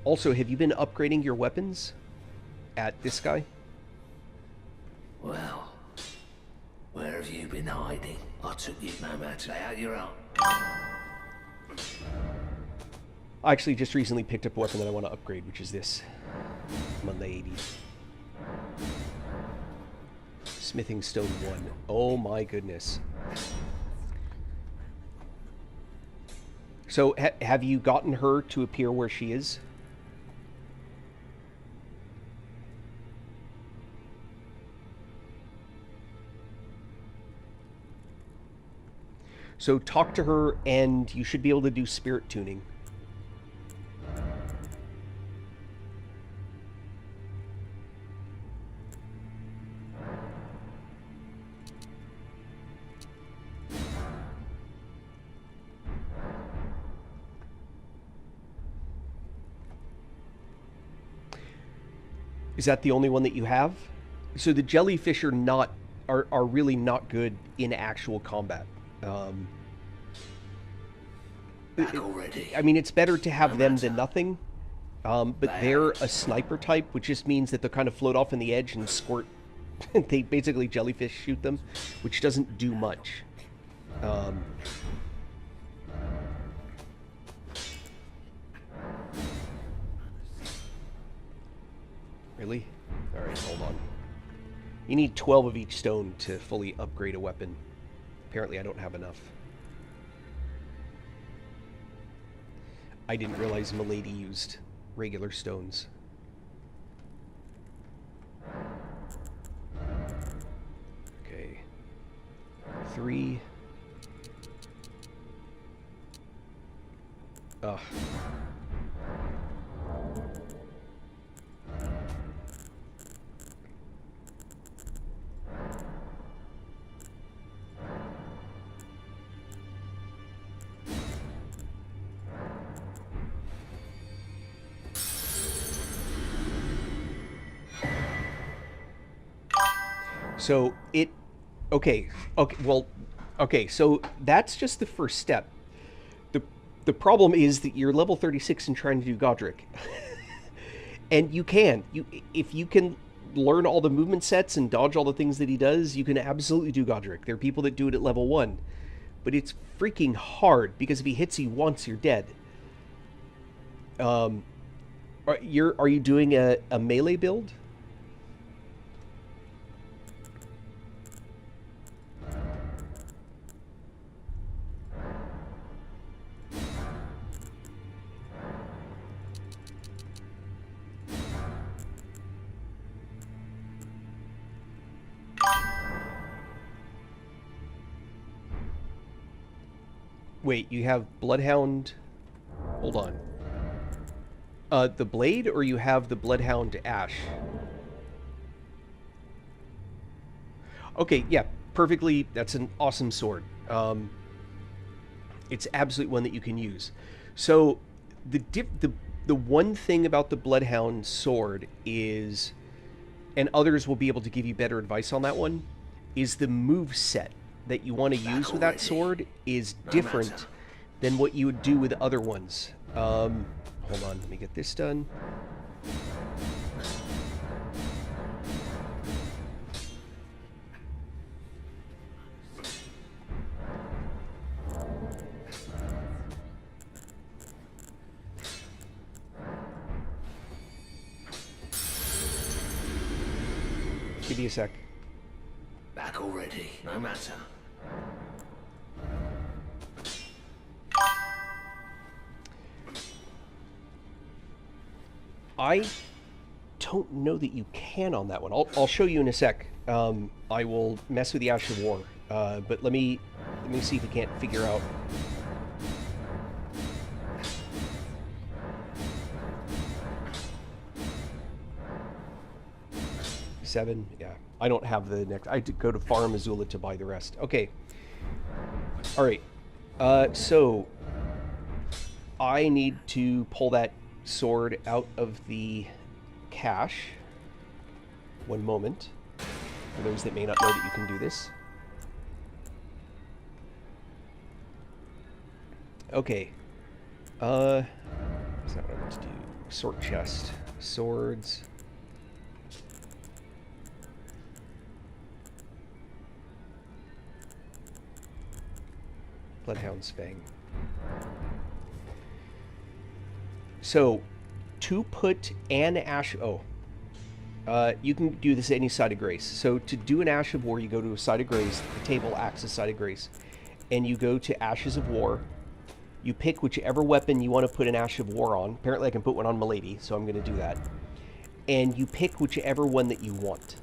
Also, have you been upgrading your weapons at this guy? Well, where have you been hiding? I took you, Mama, to lay out your own. I actually just recently picked up a weapon that I want to upgrade, which is this. I'm on the 80s. Smithing Stone 1. Oh my goodness. So, have you gotten her to appear where she is? So talk to her, and you should be able to do spirit tuning. Is that the only one that you have? So the jellyfish are really not good in actual combat. Back already. I mean, it's better to have them than nothing. But they're a sniper type, which just means that they'll kind of float off on the edge and squirt. They basically jellyfish shoot them, which doesn't do much. Really? Alright, hold on. You need 12 of each stone to fully upgrade a weapon. Apparently I don't have enough. I didn't realize Milady used regular stones. Okay. 3. Ugh. So it, okay, so that's just the first step. The problem is that you're level 36 and trying to do Godric. And if you can learn all the movement sets and dodge all the things that he does, you can absolutely do Godric. There are people that do it at level 1. But it's freaking hard, because if he hits you once, you're dead. Are you doing a melee build? Wait, you have Bloodhound... Hold on. The blade, or you have the Bloodhound Ash? Okay, yeah, perfectly. That's an awesome sword. It's absolutely one that you can use. So, the one thing about the Bloodhound sword is, and others will be able to give you better advice on that one, is the move set that you want to use with that sword is different than what you would do with other ones. Hold on, let me get this done. Give me a sec. Back already, no matter. I don't know that you can on that one. I'll show you in a sec. I will mess with the Ash of War, but let me see if we can't figure out. Seven, yeah. I don't have the next. I had to go to Farm Azula to buy the rest. Okay. All right. So I need to pull that sword out of the cache. One moment. For those that may not know that you can do this. Okay. That's not what I meant to do. Sort chest. Swords. Bloodhound's Fang. So, to put an Ash... Oh. You can do this any side of grace. So, to do an Ash of War, you go to a side of grace. The table acts as side of grace. And you go to Ashes of War. You pick whichever weapon you want to put an Ash of War on. Apparently I can put one on Milady, so I'm going to do that. And you pick whichever one that you want.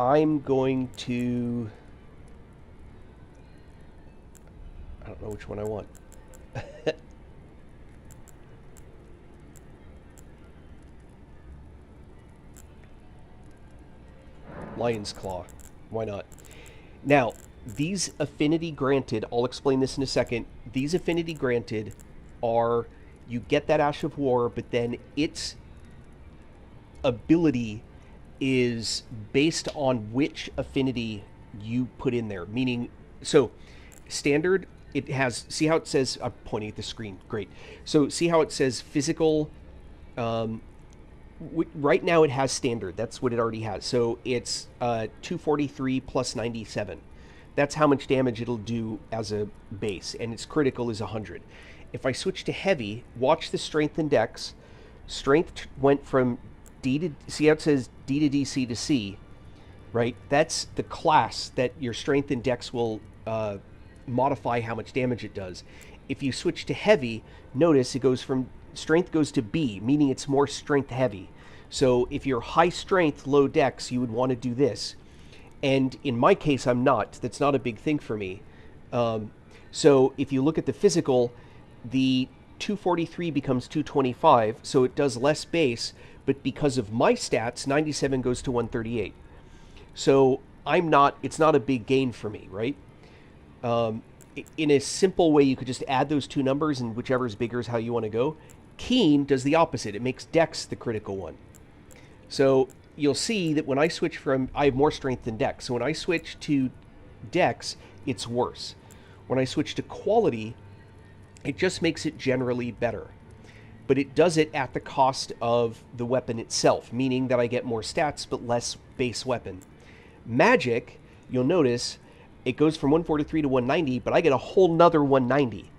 I'm going to... I don't know which one I want. Lion's Claw. Why not? Now, these affinity granted, I'll explain this in a second. These affinity granted are, you get that Ash of War, but then its ability is based on which affinity you put in there. Meaning, so, standard, it has, see how it says, I'm pointing at the screen, great. So, see how it says physical, right now it has standard, that's what it already has. So, it's 243 plus 97. That's how much damage it'll do as a base, and its critical is 100. If I switch to heavy, watch the strength and dex. Strength went from D to, see how it says D to D, C to C, right? That's the class that your strength and dex will modify how much damage it does. If you switch to heavy, notice it goes from strength goes to B, meaning it's more strength heavy. So if you're high strength, low dex, you would want to do this. And in my case, I'm not. That's not a big thing for me. So if you look at the physical, the 243 becomes 225, so it does less base, but because of my stats, 97 goes to 138. So it's not a big gain for me, right? In a simple way, you could just add those two numbers, and whichever is bigger is how you want to go. Keen does the opposite. It makes dex the critical one. So you'll see that when I switch from, I have more strength than dex. So when I switch to dex, it's worse. When I switch to quality, it just makes it generally better. But it does it at the cost of the weapon itself, meaning that I get more stats but less base weapon. Magic, you'll notice, it goes from 143 to 190, but I get a whole nother 190.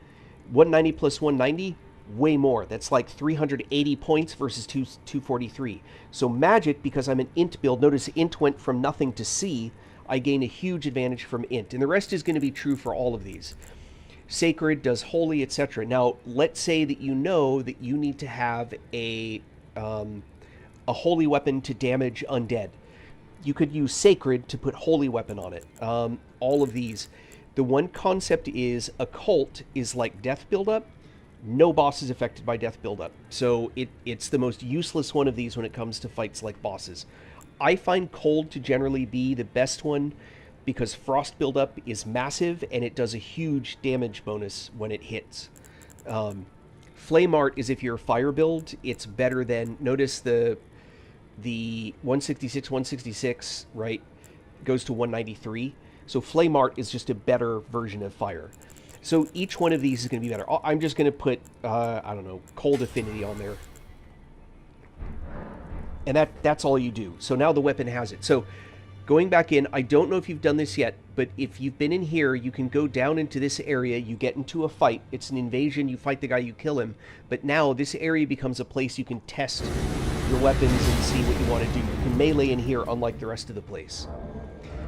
190 plus 190, way more. That's like 380 points versus 243. So magic, because I'm an int build, notice int went from nothing to C, I gain a huge advantage from int. And the rest is going to be true for all of these. Sacred does holy, etc. Now, let's say that you know that you need to have a holy weapon to damage undead. You could use sacred to put holy weapon on it. All of these. The one concept is occult is like death buildup. No boss is affected by death buildup. So it's the most useless one of these when it comes to fights like bosses. I find cold to generally be the best one because frost buildup is massive and it does a huge damage bonus when it hits. Flame art is if you're a fire build, it's better than, notice the 166, 166, right, goes to 193. So flame art is just a better version of fire. So each one of these is going to be better. I'm just going to put, I don't know, cold affinity on there. And that's all you do. So now the weapon has it. So going back in, I don't know if you've done this yet, but if you've been in here, you can go down into this area, you get into a fight. It's an invasion, you fight the guy, you kill him. But now this area becomes a place you can test your weapons and see what you want to do. You can melee in here, unlike the rest of the place.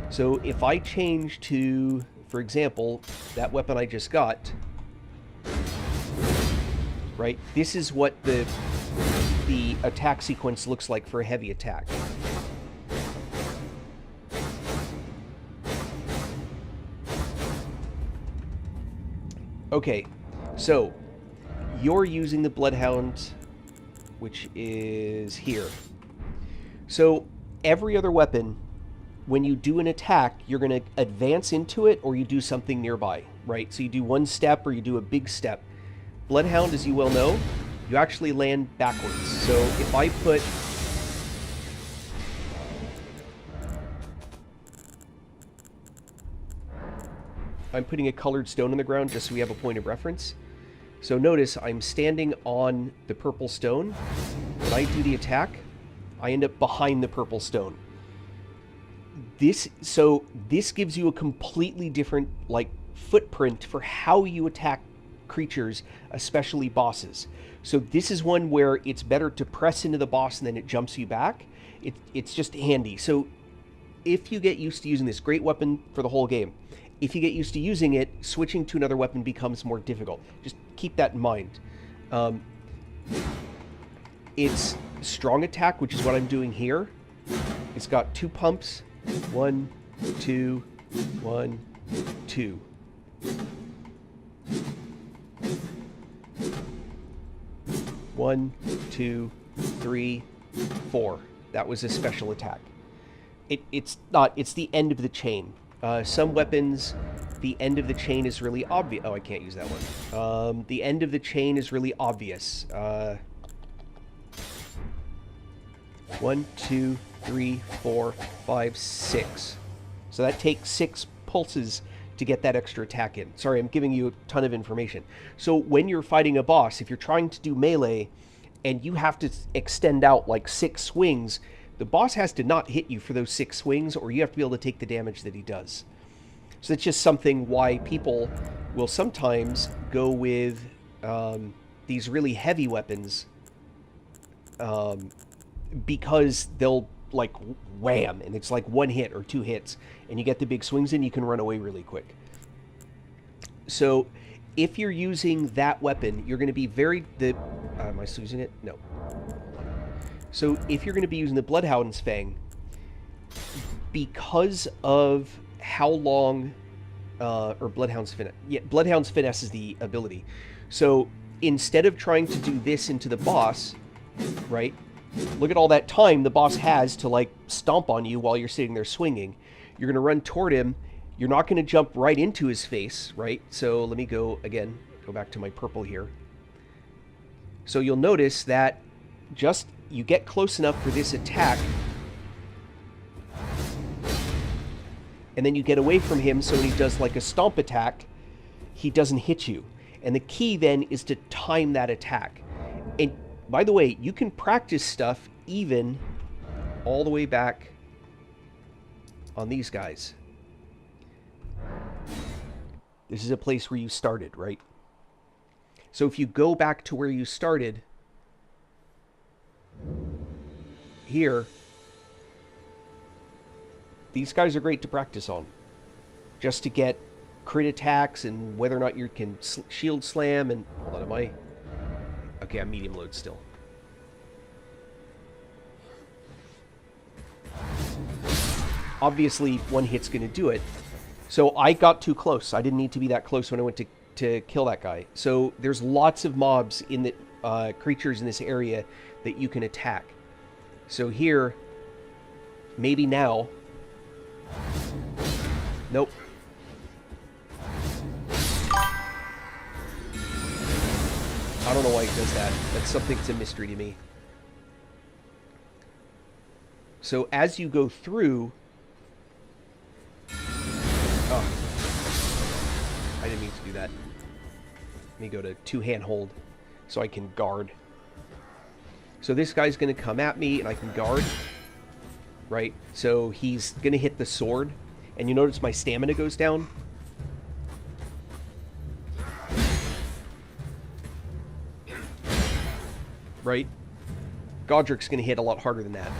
So if I change to, for example, that weapon I just got, right, this is what the attack sequence looks like for a heavy attack. Okay, so you're using the Bloodhound, which is here. So every other weapon, when you do an attack, you're going to advance into it or you do something nearby, right? So you do one step or you do a big step. Bloodhound, as you well know, you actually land backwards. So if I put... I'm putting a colored stone on the ground just so we have a point of reference. So notice I'm standing on the purple stone. When I do the attack, I end up behind the purple stone. This gives you a completely different footprint for how you attack creatures, especially bosses. So this is one where it's better to press into the boss and then it jumps you back. It's just handy. So if you get used to using this, great weapon for the whole game. If you get used to using it, switching to another weapon becomes more difficult. Just keep that in mind. It's strong attack, which is what I'm doing here. It's got 2 pumps. 1, 2, 1, 2. One, 2, 3, 4. That was a special attack. It's not. It's the end of the chain. Some weapons, the end of the chain is really obvious. Oh, I can't use that one. The end of the chain is really obvious. 1, 2, 3, 4, 5, 6. So that takes 6 pulses to get that extra attack in. Sorry, I'm giving you a ton of information. So when you're fighting a boss, if you're trying to do melee and you have to extend out like 6 swings, the boss has to not hit you for those 6 swings, or you have to be able to take the damage that he does. So it's just something why people will sometimes go with these really heavy weapons, because they'll like wham, and it's like one hit or two hits, and you get the big swings in, you can run away really quick. So if you're using that weapon, you're going to be am I still using it? No. So if you're going to be using the Bloodhound's Fang, because of how long, or Bloodhound's Finesse. Yeah, Bloodhound's Finesse is the ability. So instead of trying to do this into the boss, right? Look at all that time the boss has to like stomp on you while you're sitting there swinging. You're going to run toward him. You're not going to jump right into his face, right? So let me go back to my purple here. So you'll notice that just you get close enough for this attack, and then you get away from him, so when he does like a stomp attack, he doesn't hit you. And the key then is to time that attack. And by the way, you can practice stuff even all the way back on these guys. This is a place where you started, right? So if you go back to where you started, here, these guys are great to practice on. Just to get crit attacks and whether or not you can shield slam and... Hold on, Okay, I'm medium load still. Obviously, one hit's going to do it. So I got too close. I didn't need to be that close when I went to kill that guy. So there's lots of mobs in the creatures in this area that you can attack. So here, maybe now... Nope. I don't know why he does that. That's a mystery to me. So as you go through... Oh. I didn't mean to do that. Let me go to two-hand hold so I can guard. So this guy's going to come at me and I can guard. Right? So he's going to hit the sword. And you notice my stamina goes down. Right? Godric's going to hit a lot harder than that.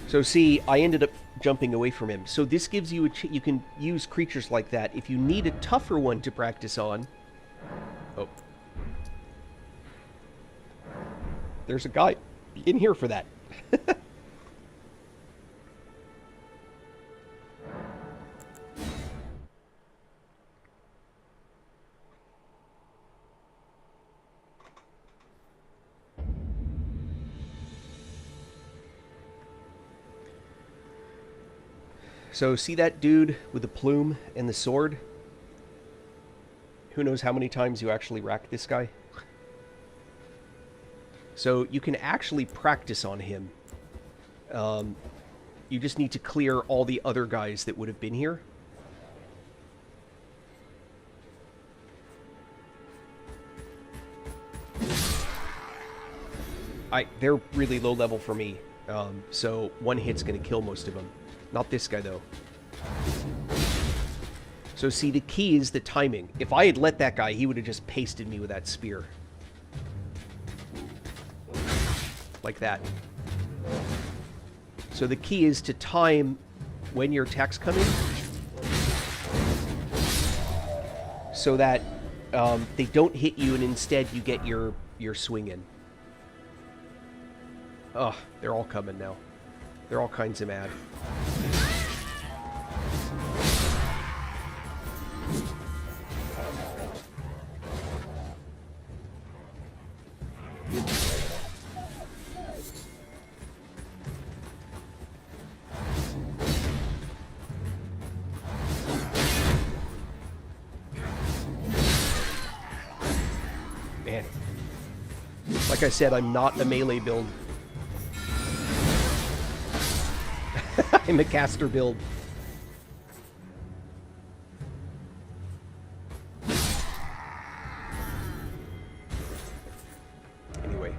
So see, I ended up jumping away from him. So this gives you you can use creatures like that. If you need a tougher one to practice on... Oh. There's a guy in here for that. So see that dude with the plume and the sword? Who knows how many times you actually rack this guy? So you can actually practice on him. You just need to clear all the other guys that would have been here. They're really low level for me. So one hit's going to kill most of them. Not this guy, though. So, see, the key is the timing. If I had let that guy, he would have just pasted me with that spear. Like that. So the key is to time when your attack's coming, so that they don't hit you and instead you get your swing in. Oh, they're all coming now. They're all kinds of mad. Man. Like I said, I'm not a melee build. I'm a caster build. Anyway.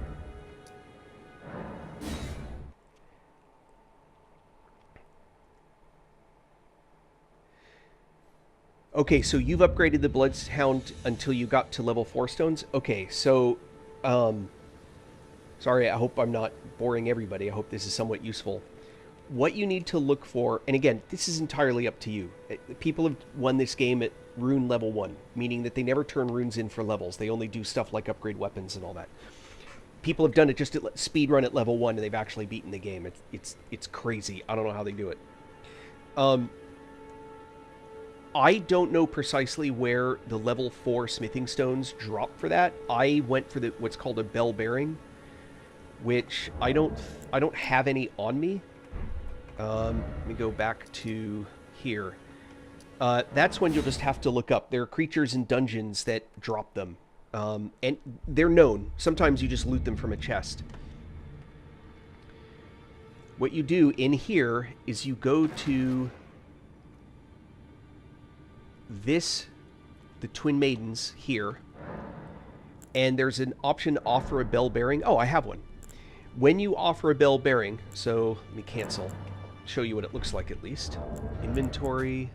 Okay, so you've upgraded the Bloodhound until you got to level 4 stones? Okay, so, sorry, I hope I'm not boring everybody. I hope this is somewhat useful. What you need to look for, and again, this is entirely up to you. People have won this game at rune level 1, meaning that they never turn runes in for levels. They only do stuff like upgrade weapons and all that. People have done it just at speed run at level 1, and they've actually beaten the game. It's crazy. I don't know how they do it. I don't know precisely where the level 4 smithing stones drop for that. I went for what's called a bell bearing, which I don't have any on me. Let me go back to here. That's when you'll just have to look up. There are creatures in dungeons that drop them. And they're known. Sometimes you just loot them from a chest. What you do in here is you go to the Twin Maidens here, and there's an option to offer a bell bearing. Oh, I have one. When you offer a bell bearing, so let me cancel, show you what it looks like at least. Inventory.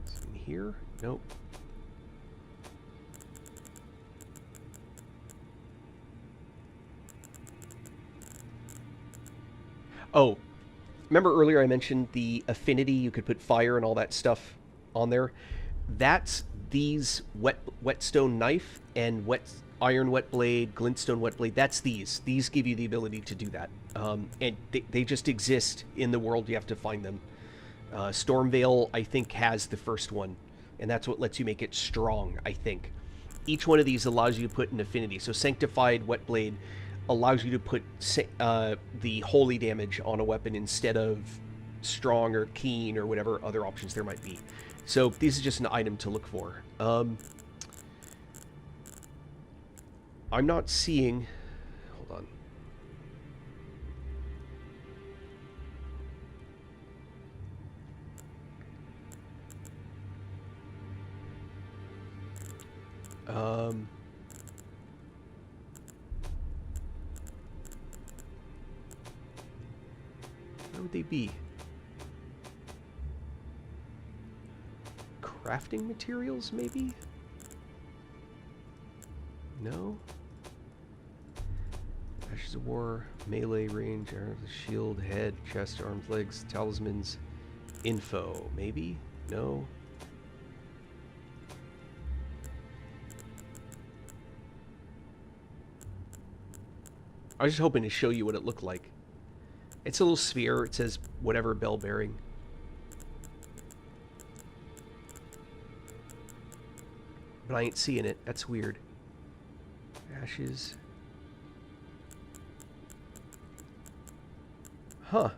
It's in here? Nope. Oh, remember earlier I mentioned the affinity, you could put fire and all that stuff on there? That's these whetstone knife and iron wet blade, glintstone wet blade. That's these. These give you the ability to do that. And they just exist in the world. You have to find them. Stormveil, I think, has the first one, and that's what lets you make it strong, I think. Each one of these allows you to put an affinity. So Sanctified Wet Blade allows you to put the holy damage on a weapon instead of strong or keen or whatever other options there might be. So this is just an item to look for. I'm not seeing... Hold on. Where would they be? Crafting materials, maybe? No? Ashes of War, melee range, arrows, shield, head, chest, arms, legs, talismans, info, maybe? No? I was just hoping to show you what it looked like. It's a little sphere. It says whatever bell bearing. But I ain't seeing it. That's weird. Ashes. Huh.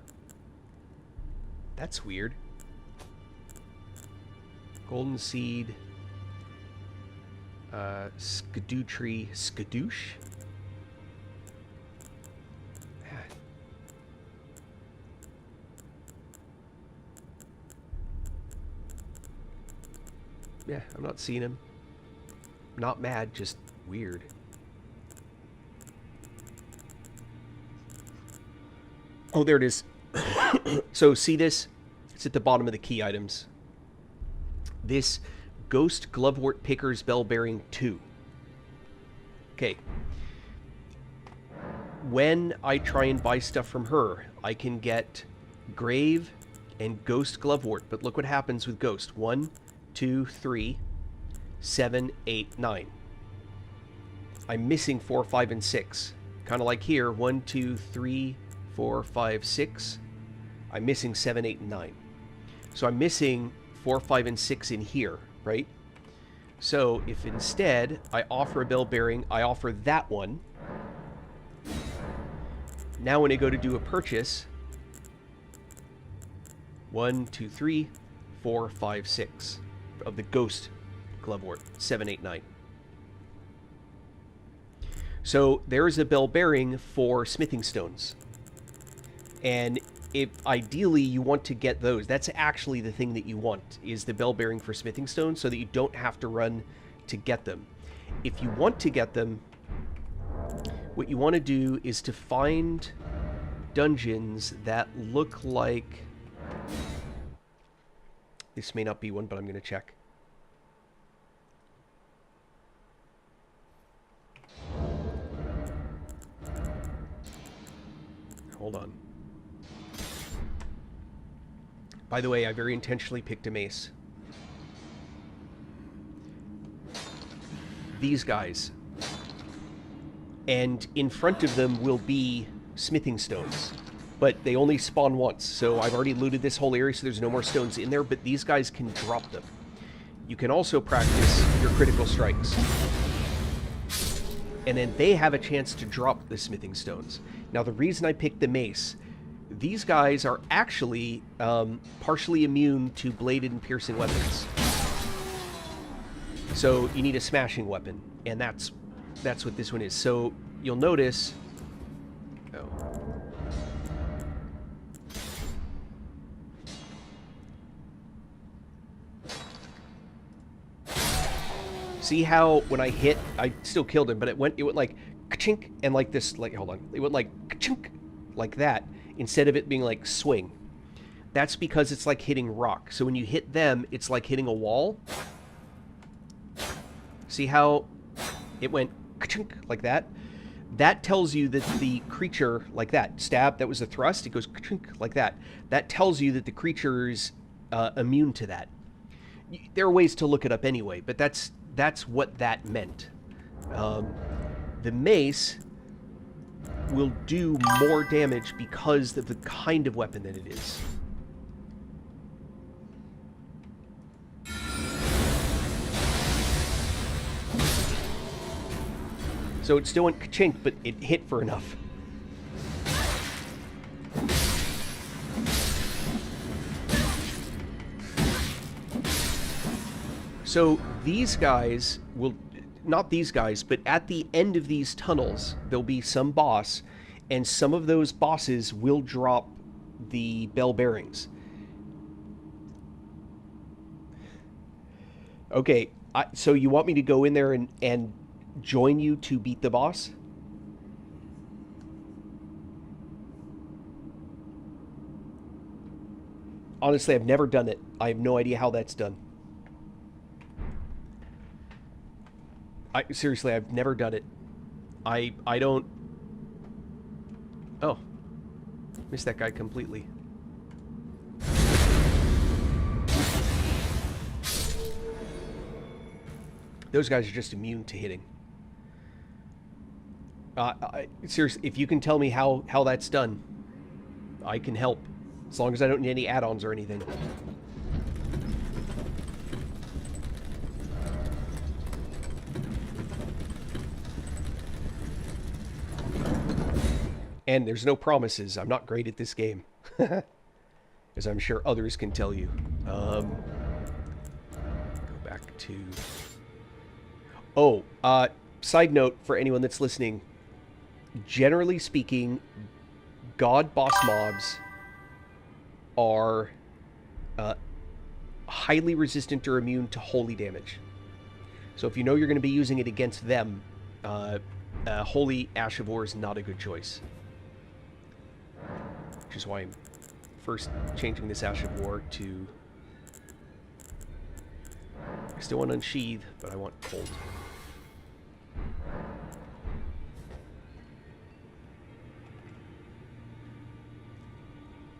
That's weird. Golden Seed. Skadoo Tree. Skadoosh? Yeah, I'm not seeing him. Not mad, just weird. Oh, there it is. So, see this? It's at the bottom of the key items. This Ghost Glovewort Picker's Bell Bearing 2. Okay. When I try and buy stuff from her, I can get Grave and Ghost Glovewort. But look what happens with Ghost. 1, 2, 3, 7, 8, 9. I'm missing 4, 5, and 6. Kind of like here. 1, 2, 3, 4, 5, 6. I'm missing 7, 8, and 9. So I'm missing 4, 5, and 6 in here, right? So if instead I offer a bell bearing, I offer that one. Now when I go to do a purchase, 1, 2, 3, 4, 5, 6 of the Ghost Glovewort. 7, 8, 9. So there is a bell bearing for smithing stones. And if ideally you want to get those, that's actually the thing that you want, is the bell bearing for smithing stones, so that you don't have to run to get them. If you want to get them, What you want to do is to find dungeons that look like... This may not be one, but I'm going to check. Hold on. By the way, I very intentionally picked a mace. These guys. And in front of them will be smithing stones. But they only spawn once, so I've already looted this whole area, so there's no more stones in there, but these guys can drop them. You can also practice your critical strikes. And then they have a chance to drop the smithing stones. Now, the reason I picked the mace, these guys are actually partially immune to bladed and piercing weapons. So you need a smashing weapon, and that's what this one is. So you'll notice... Oh. See how when I hit, I still killed him, but it went like ka-chink, and like this, like, hold on, it went like ka-chink, like that, instead of it being like swing. That's because it's like hitting rock. So when you hit them, it's like hitting a wall. See how it went ka-chink, like that? That tells you that the creature, like that, stab, that was a thrust, it goes ka-chink, like that. That tells you that the creature is immune to that. There are ways to look it up anyway, but that's what that meant. The mace will do more damage because of the kind of weapon that it is. So it still went ka-chink, but it hit for enough. So these guys will, not these guys, but at the end of these tunnels, there'll be some boss, and some of those bosses will drop the bell bearings. Okay, so you want me to go in there and join you to beat the boss? Honestly, I've never done it. I have no idea how that's done. Seriously, I've never done it. I don't... Oh. Missed that guy completely. Those guys are just immune to hitting. Seriously, if you can tell me how that's done, I can help. As long as I don't need any add-ons or anything. And there's no promises. I'm not great at this game. As I'm sure others can tell you. Go back to... Oh, side note for anyone that's listening. Generally speaking, god boss mobs are highly resistant or immune to holy damage. So if you know you're going to be using it against them, Holy Ash of War is not a good choice. Which is why I'm first changing this Ash of War to... I still want Unsheathe, but I want Cold.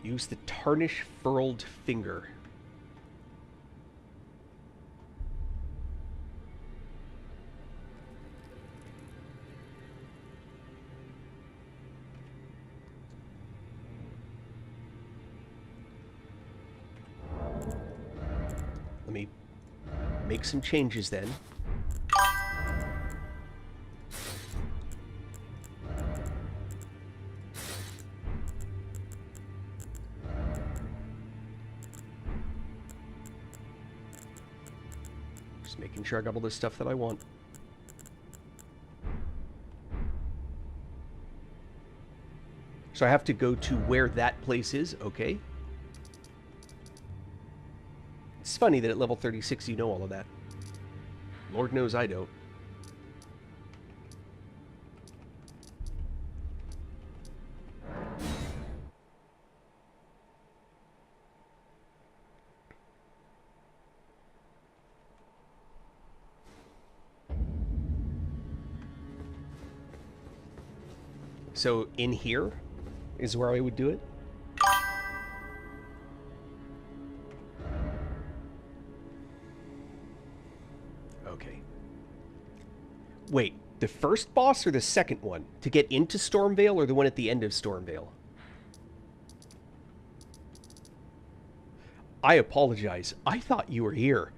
Use the Tarnish Furled Finger. Let me make some changes then. Just making sure I got all the stuff that I want. So I have to go to where that place is, okay. It's funny that at level 36 you know all of that. Lord knows I don't. So in here is where I would do it. Okay. Wait, the first boss or the second one? To get into Stormvale or the one at the end of Stormvale? I apologize. I thought you were here.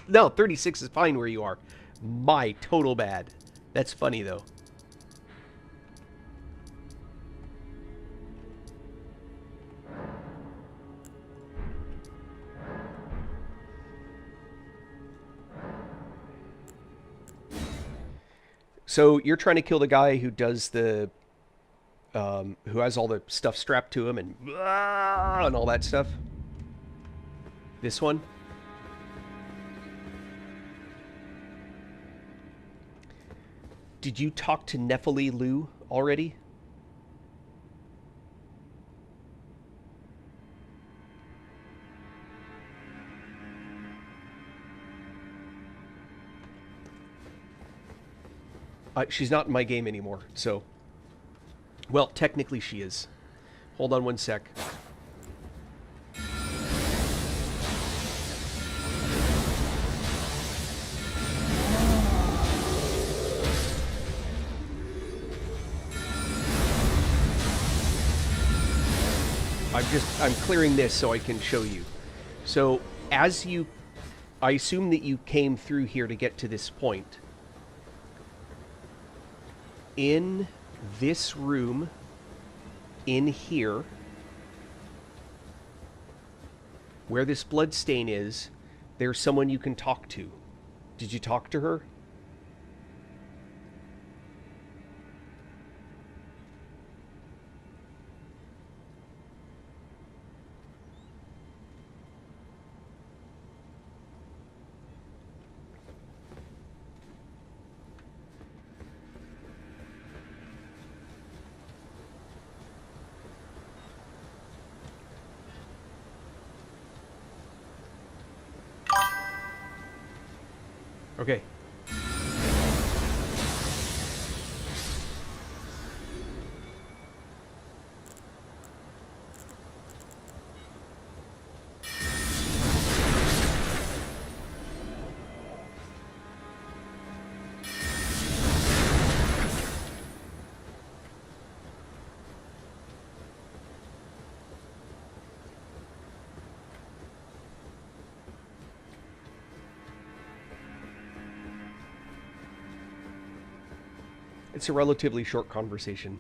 No, 36 is fine where you are. My total bad. That's funny, though. So you're trying to kill the guy who does the... who has all the stuff strapped to him and all that stuff? This one? Did you talk to Nephili Lu already? She's not in my game anymore, so... Well, technically she is. Hold on one sec. I'm clearing this so I can show you. So, as you... I assume that you came through here to get to this point. In this room, in here, where this blood stain is, there's someone you can talk to. Did you talk to her? Okay. It's a relatively short conversation.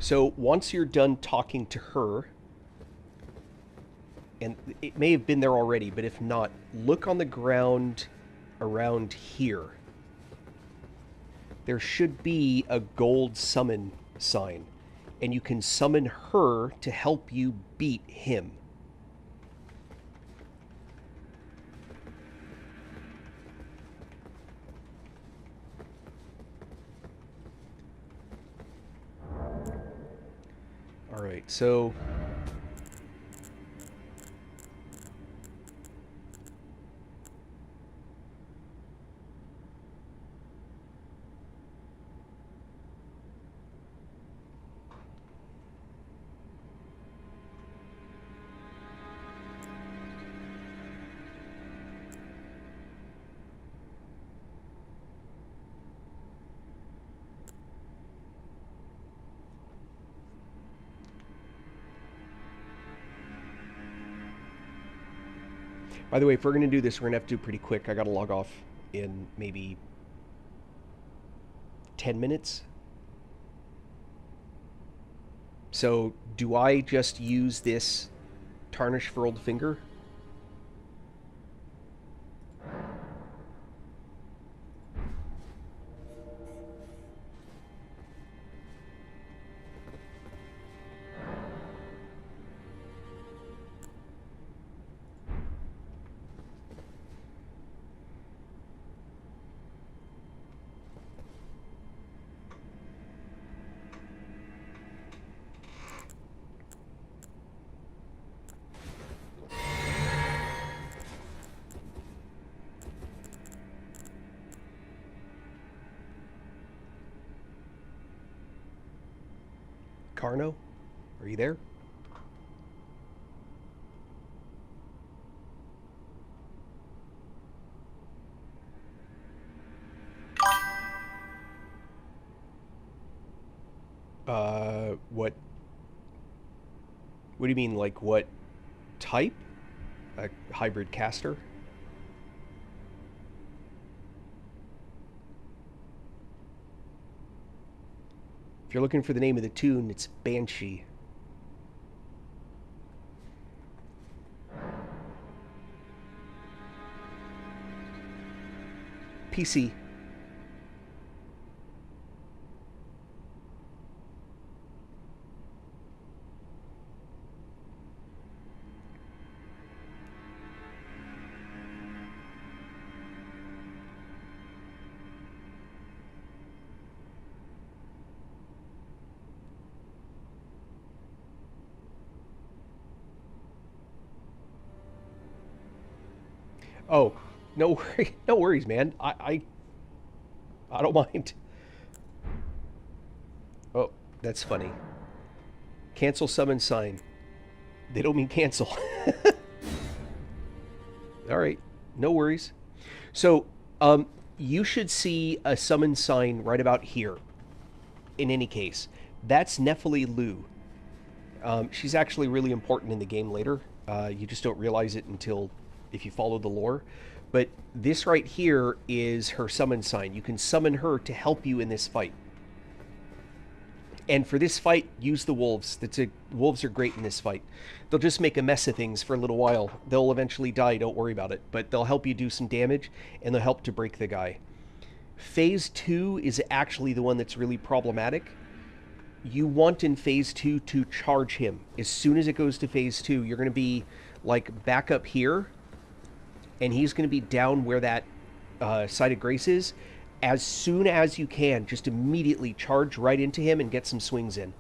So once you're done talking to her, and it may have been there already, but if not, look on the ground around here. There should be a gold summon sign, and you can summon her to help you beat him. Alright, so... By the way, if we're going to do this, we're going to have to do it pretty quick. I got to log off in maybe 10 minutes. So, do I just use this Tarnish for Old Finger? Carno? Are you there? What? What do you mean, like what type? A hybrid caster? If you're looking for the name of the tune, it's Banshee. PC. Oh, no worries, man. I don't mind. Oh, that's funny. Cancel summon sign. They don't mean cancel. All right, no worries. So, you should see a summon sign right about here. In any case, that's Nephili Lu. She's actually really important in the game later. You just don't realize it until if you follow the lore. But this right here is her summon sign. You can summon her to help you in this fight. And for this fight, use the wolves. Wolves are great in this fight. They'll just make a mess of things for a little while. They'll eventually die, don't worry about it. But they'll help you do some damage, and they'll help to break the guy. Phase 2 is actually the one that's really problematic. You want in Phase 2 to charge him. As soon as it goes to Phase 2, you're going to be like back up here, and he's going to be down where that Site of Grace is. As soon as you can, just immediately charge right into him and get some swings in,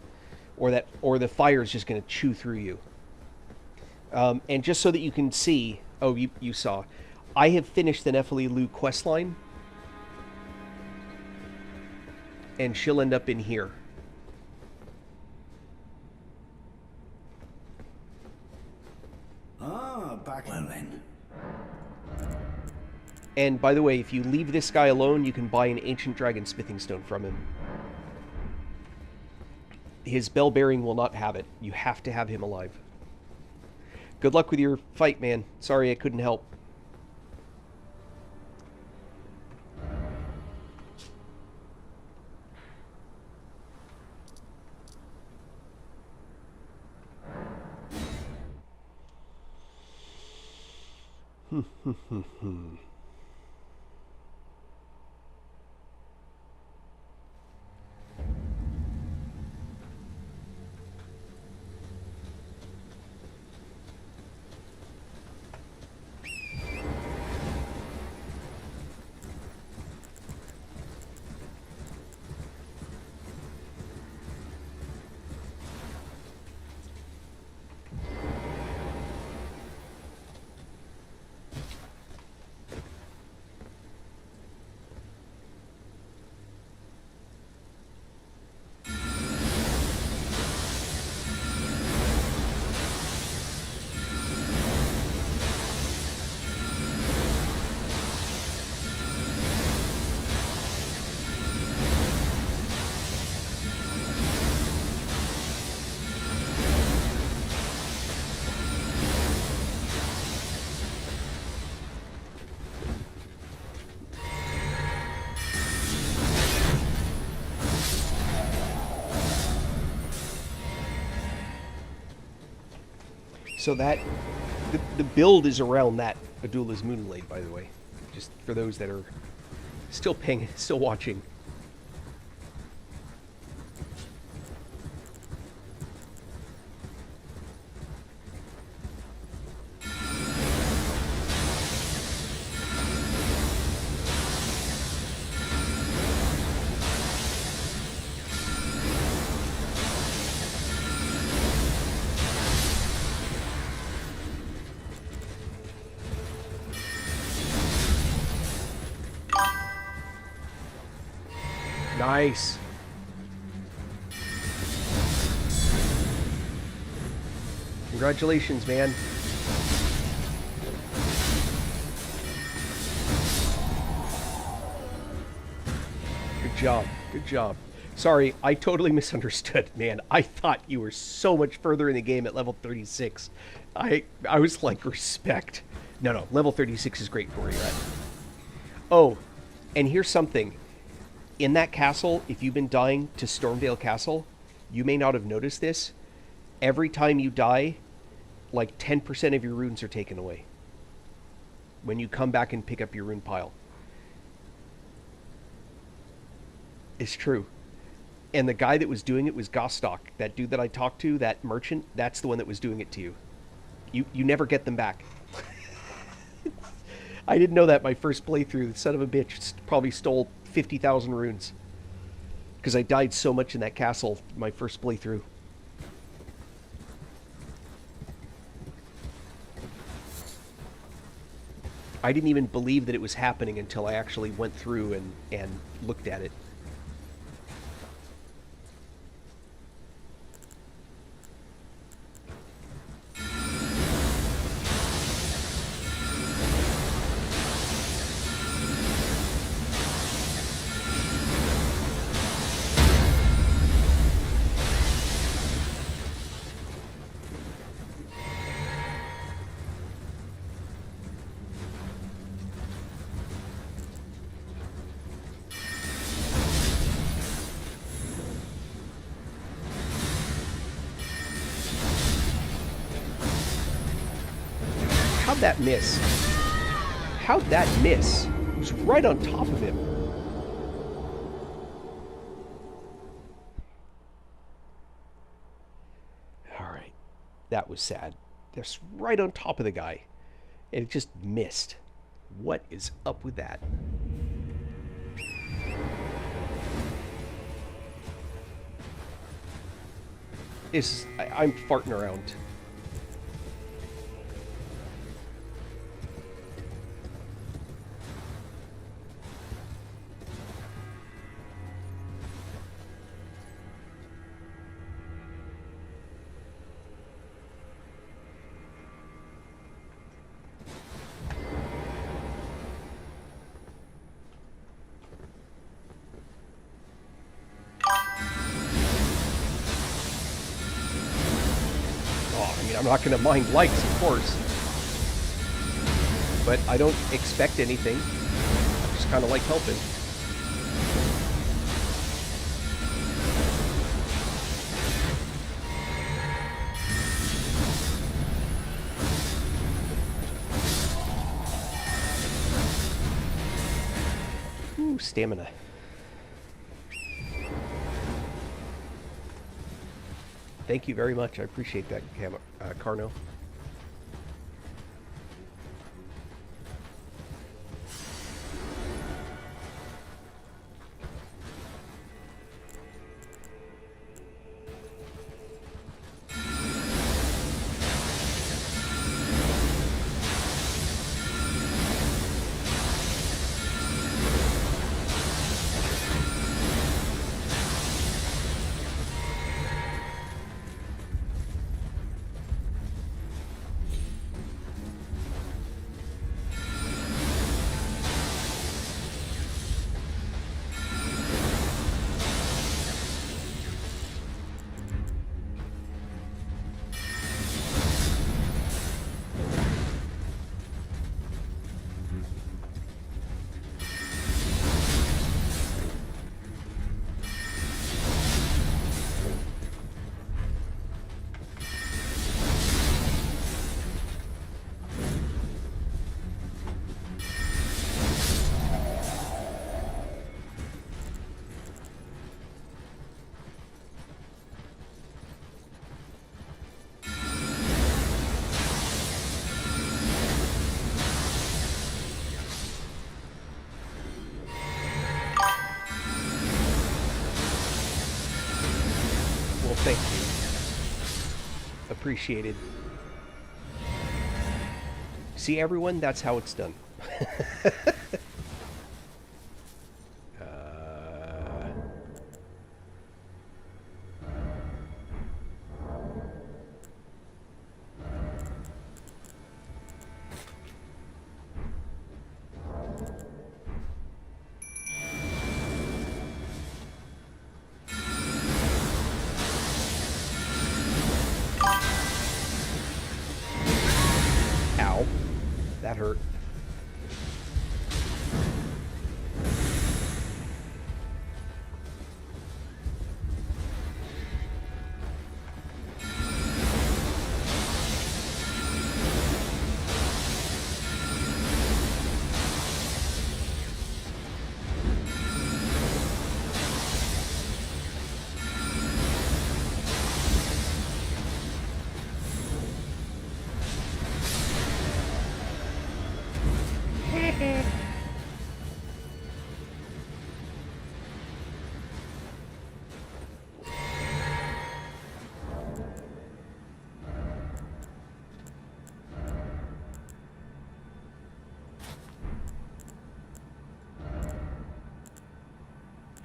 or the fire is just going to chew through you. And just so that you can see, oh, you saw, I have finished the Nephili Lu questline, and she'll end up in here. Ah, back well then. And by the way, if you leave this guy alone, you can buy an ancient dragon smithing stone from him. His bell bearing will not have it. You have to have him alive. Good luck with your fight, man. Sorry I couldn't help. So that, the build is around that Adula's Moonblade, by the way. Just for those that are still watching. Nice. Congratulations, man. Good job. Good job. Sorry, I totally misunderstood, man. I thought you were so much further in the game at level 36. I was like, respect. No, level 36 is great for where you're at. Oh, and here's something. In that castle, if you've been dying to Stormvale Castle, you may not have noticed this. Every time you die, like 10% of your runes are taken away when you come back and pick up your rune pile. It's true. And the guy that was doing it was Gostock. That dude that I talked to, that merchant, that's the one that was doing it to you. You never get them back. I didn't know that my first playthrough. The son of a bitch probably stole 50,000 runes. Because I died so much in that castle my first playthrough. I didn't even believe that it was happening until I actually went through and looked at it. How'd that miss? How'd that miss? It was right on top of him. Alright. That was sad. Just right on top of the guy. And it just missed. What is up with that? I'm farting around. I'm not going to mind likes, of course. But I don't expect anything. I just kind of like helping. Ooh, stamina. Thank you very much. I appreciate that, Carno. Thank you. Appreciated. See, everyone, that's how it's done. That hurt.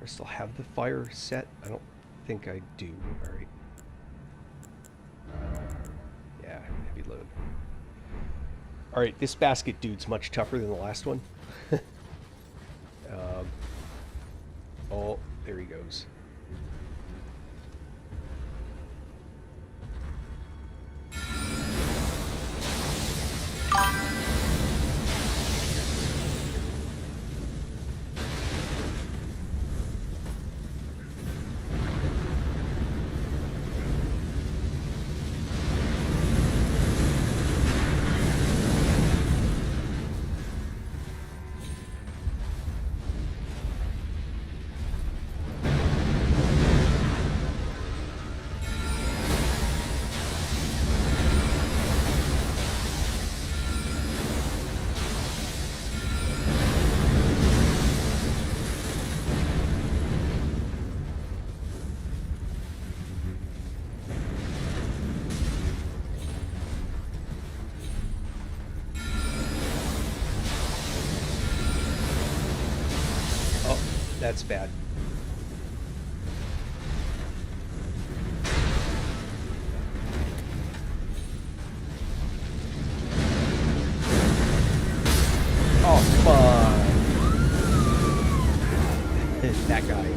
I still have the fire set? I don't think I do. Alright. Yeah, heavy load. Alright, this basket dude's much tougher than the last one. Oh, there he goes. That's bad. Oh, come on. That guy.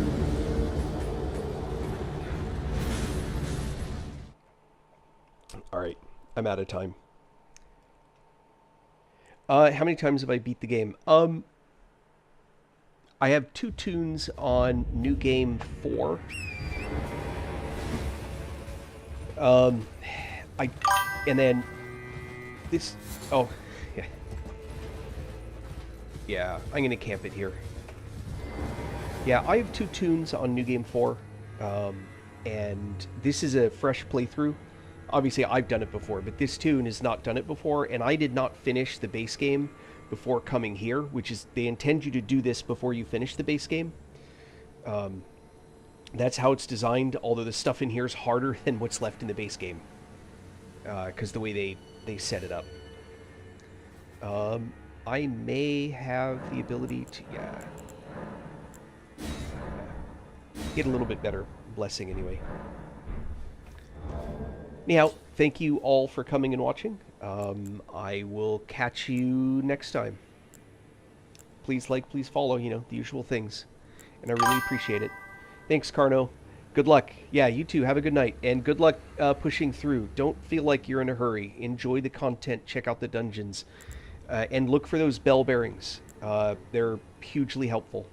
Alright, I'm out of time. How many times have I beat the game? I have 2 tunes on New Game 4. And then this, oh, yeah. Yeah, I'm gonna camp it here. Yeah, I have 2 tunes on New Game 4, and this is a fresh playthrough. Obviously, I've done it before, but this tune has not done it before, and I did not finish the base game before coming here, which is, they intend you to do this before you finish the base game. That's how it's designed, although the stuff in here is harder than what's left in the base game, because the way they set it up. I may have the ability to, yeah, get a little bit better blessing anyway. Anyhow, thank you all for coming and watching. I will catch you next time. Please like, please follow, you know, the usual things. And I really appreciate it. Thanks, Carno. Good luck. Yeah, you too. Have a good night. And good luck pushing through. Don't feel like you're in a hurry. Enjoy the content. Check out the dungeons. And look for those bell bearings. They're hugely helpful.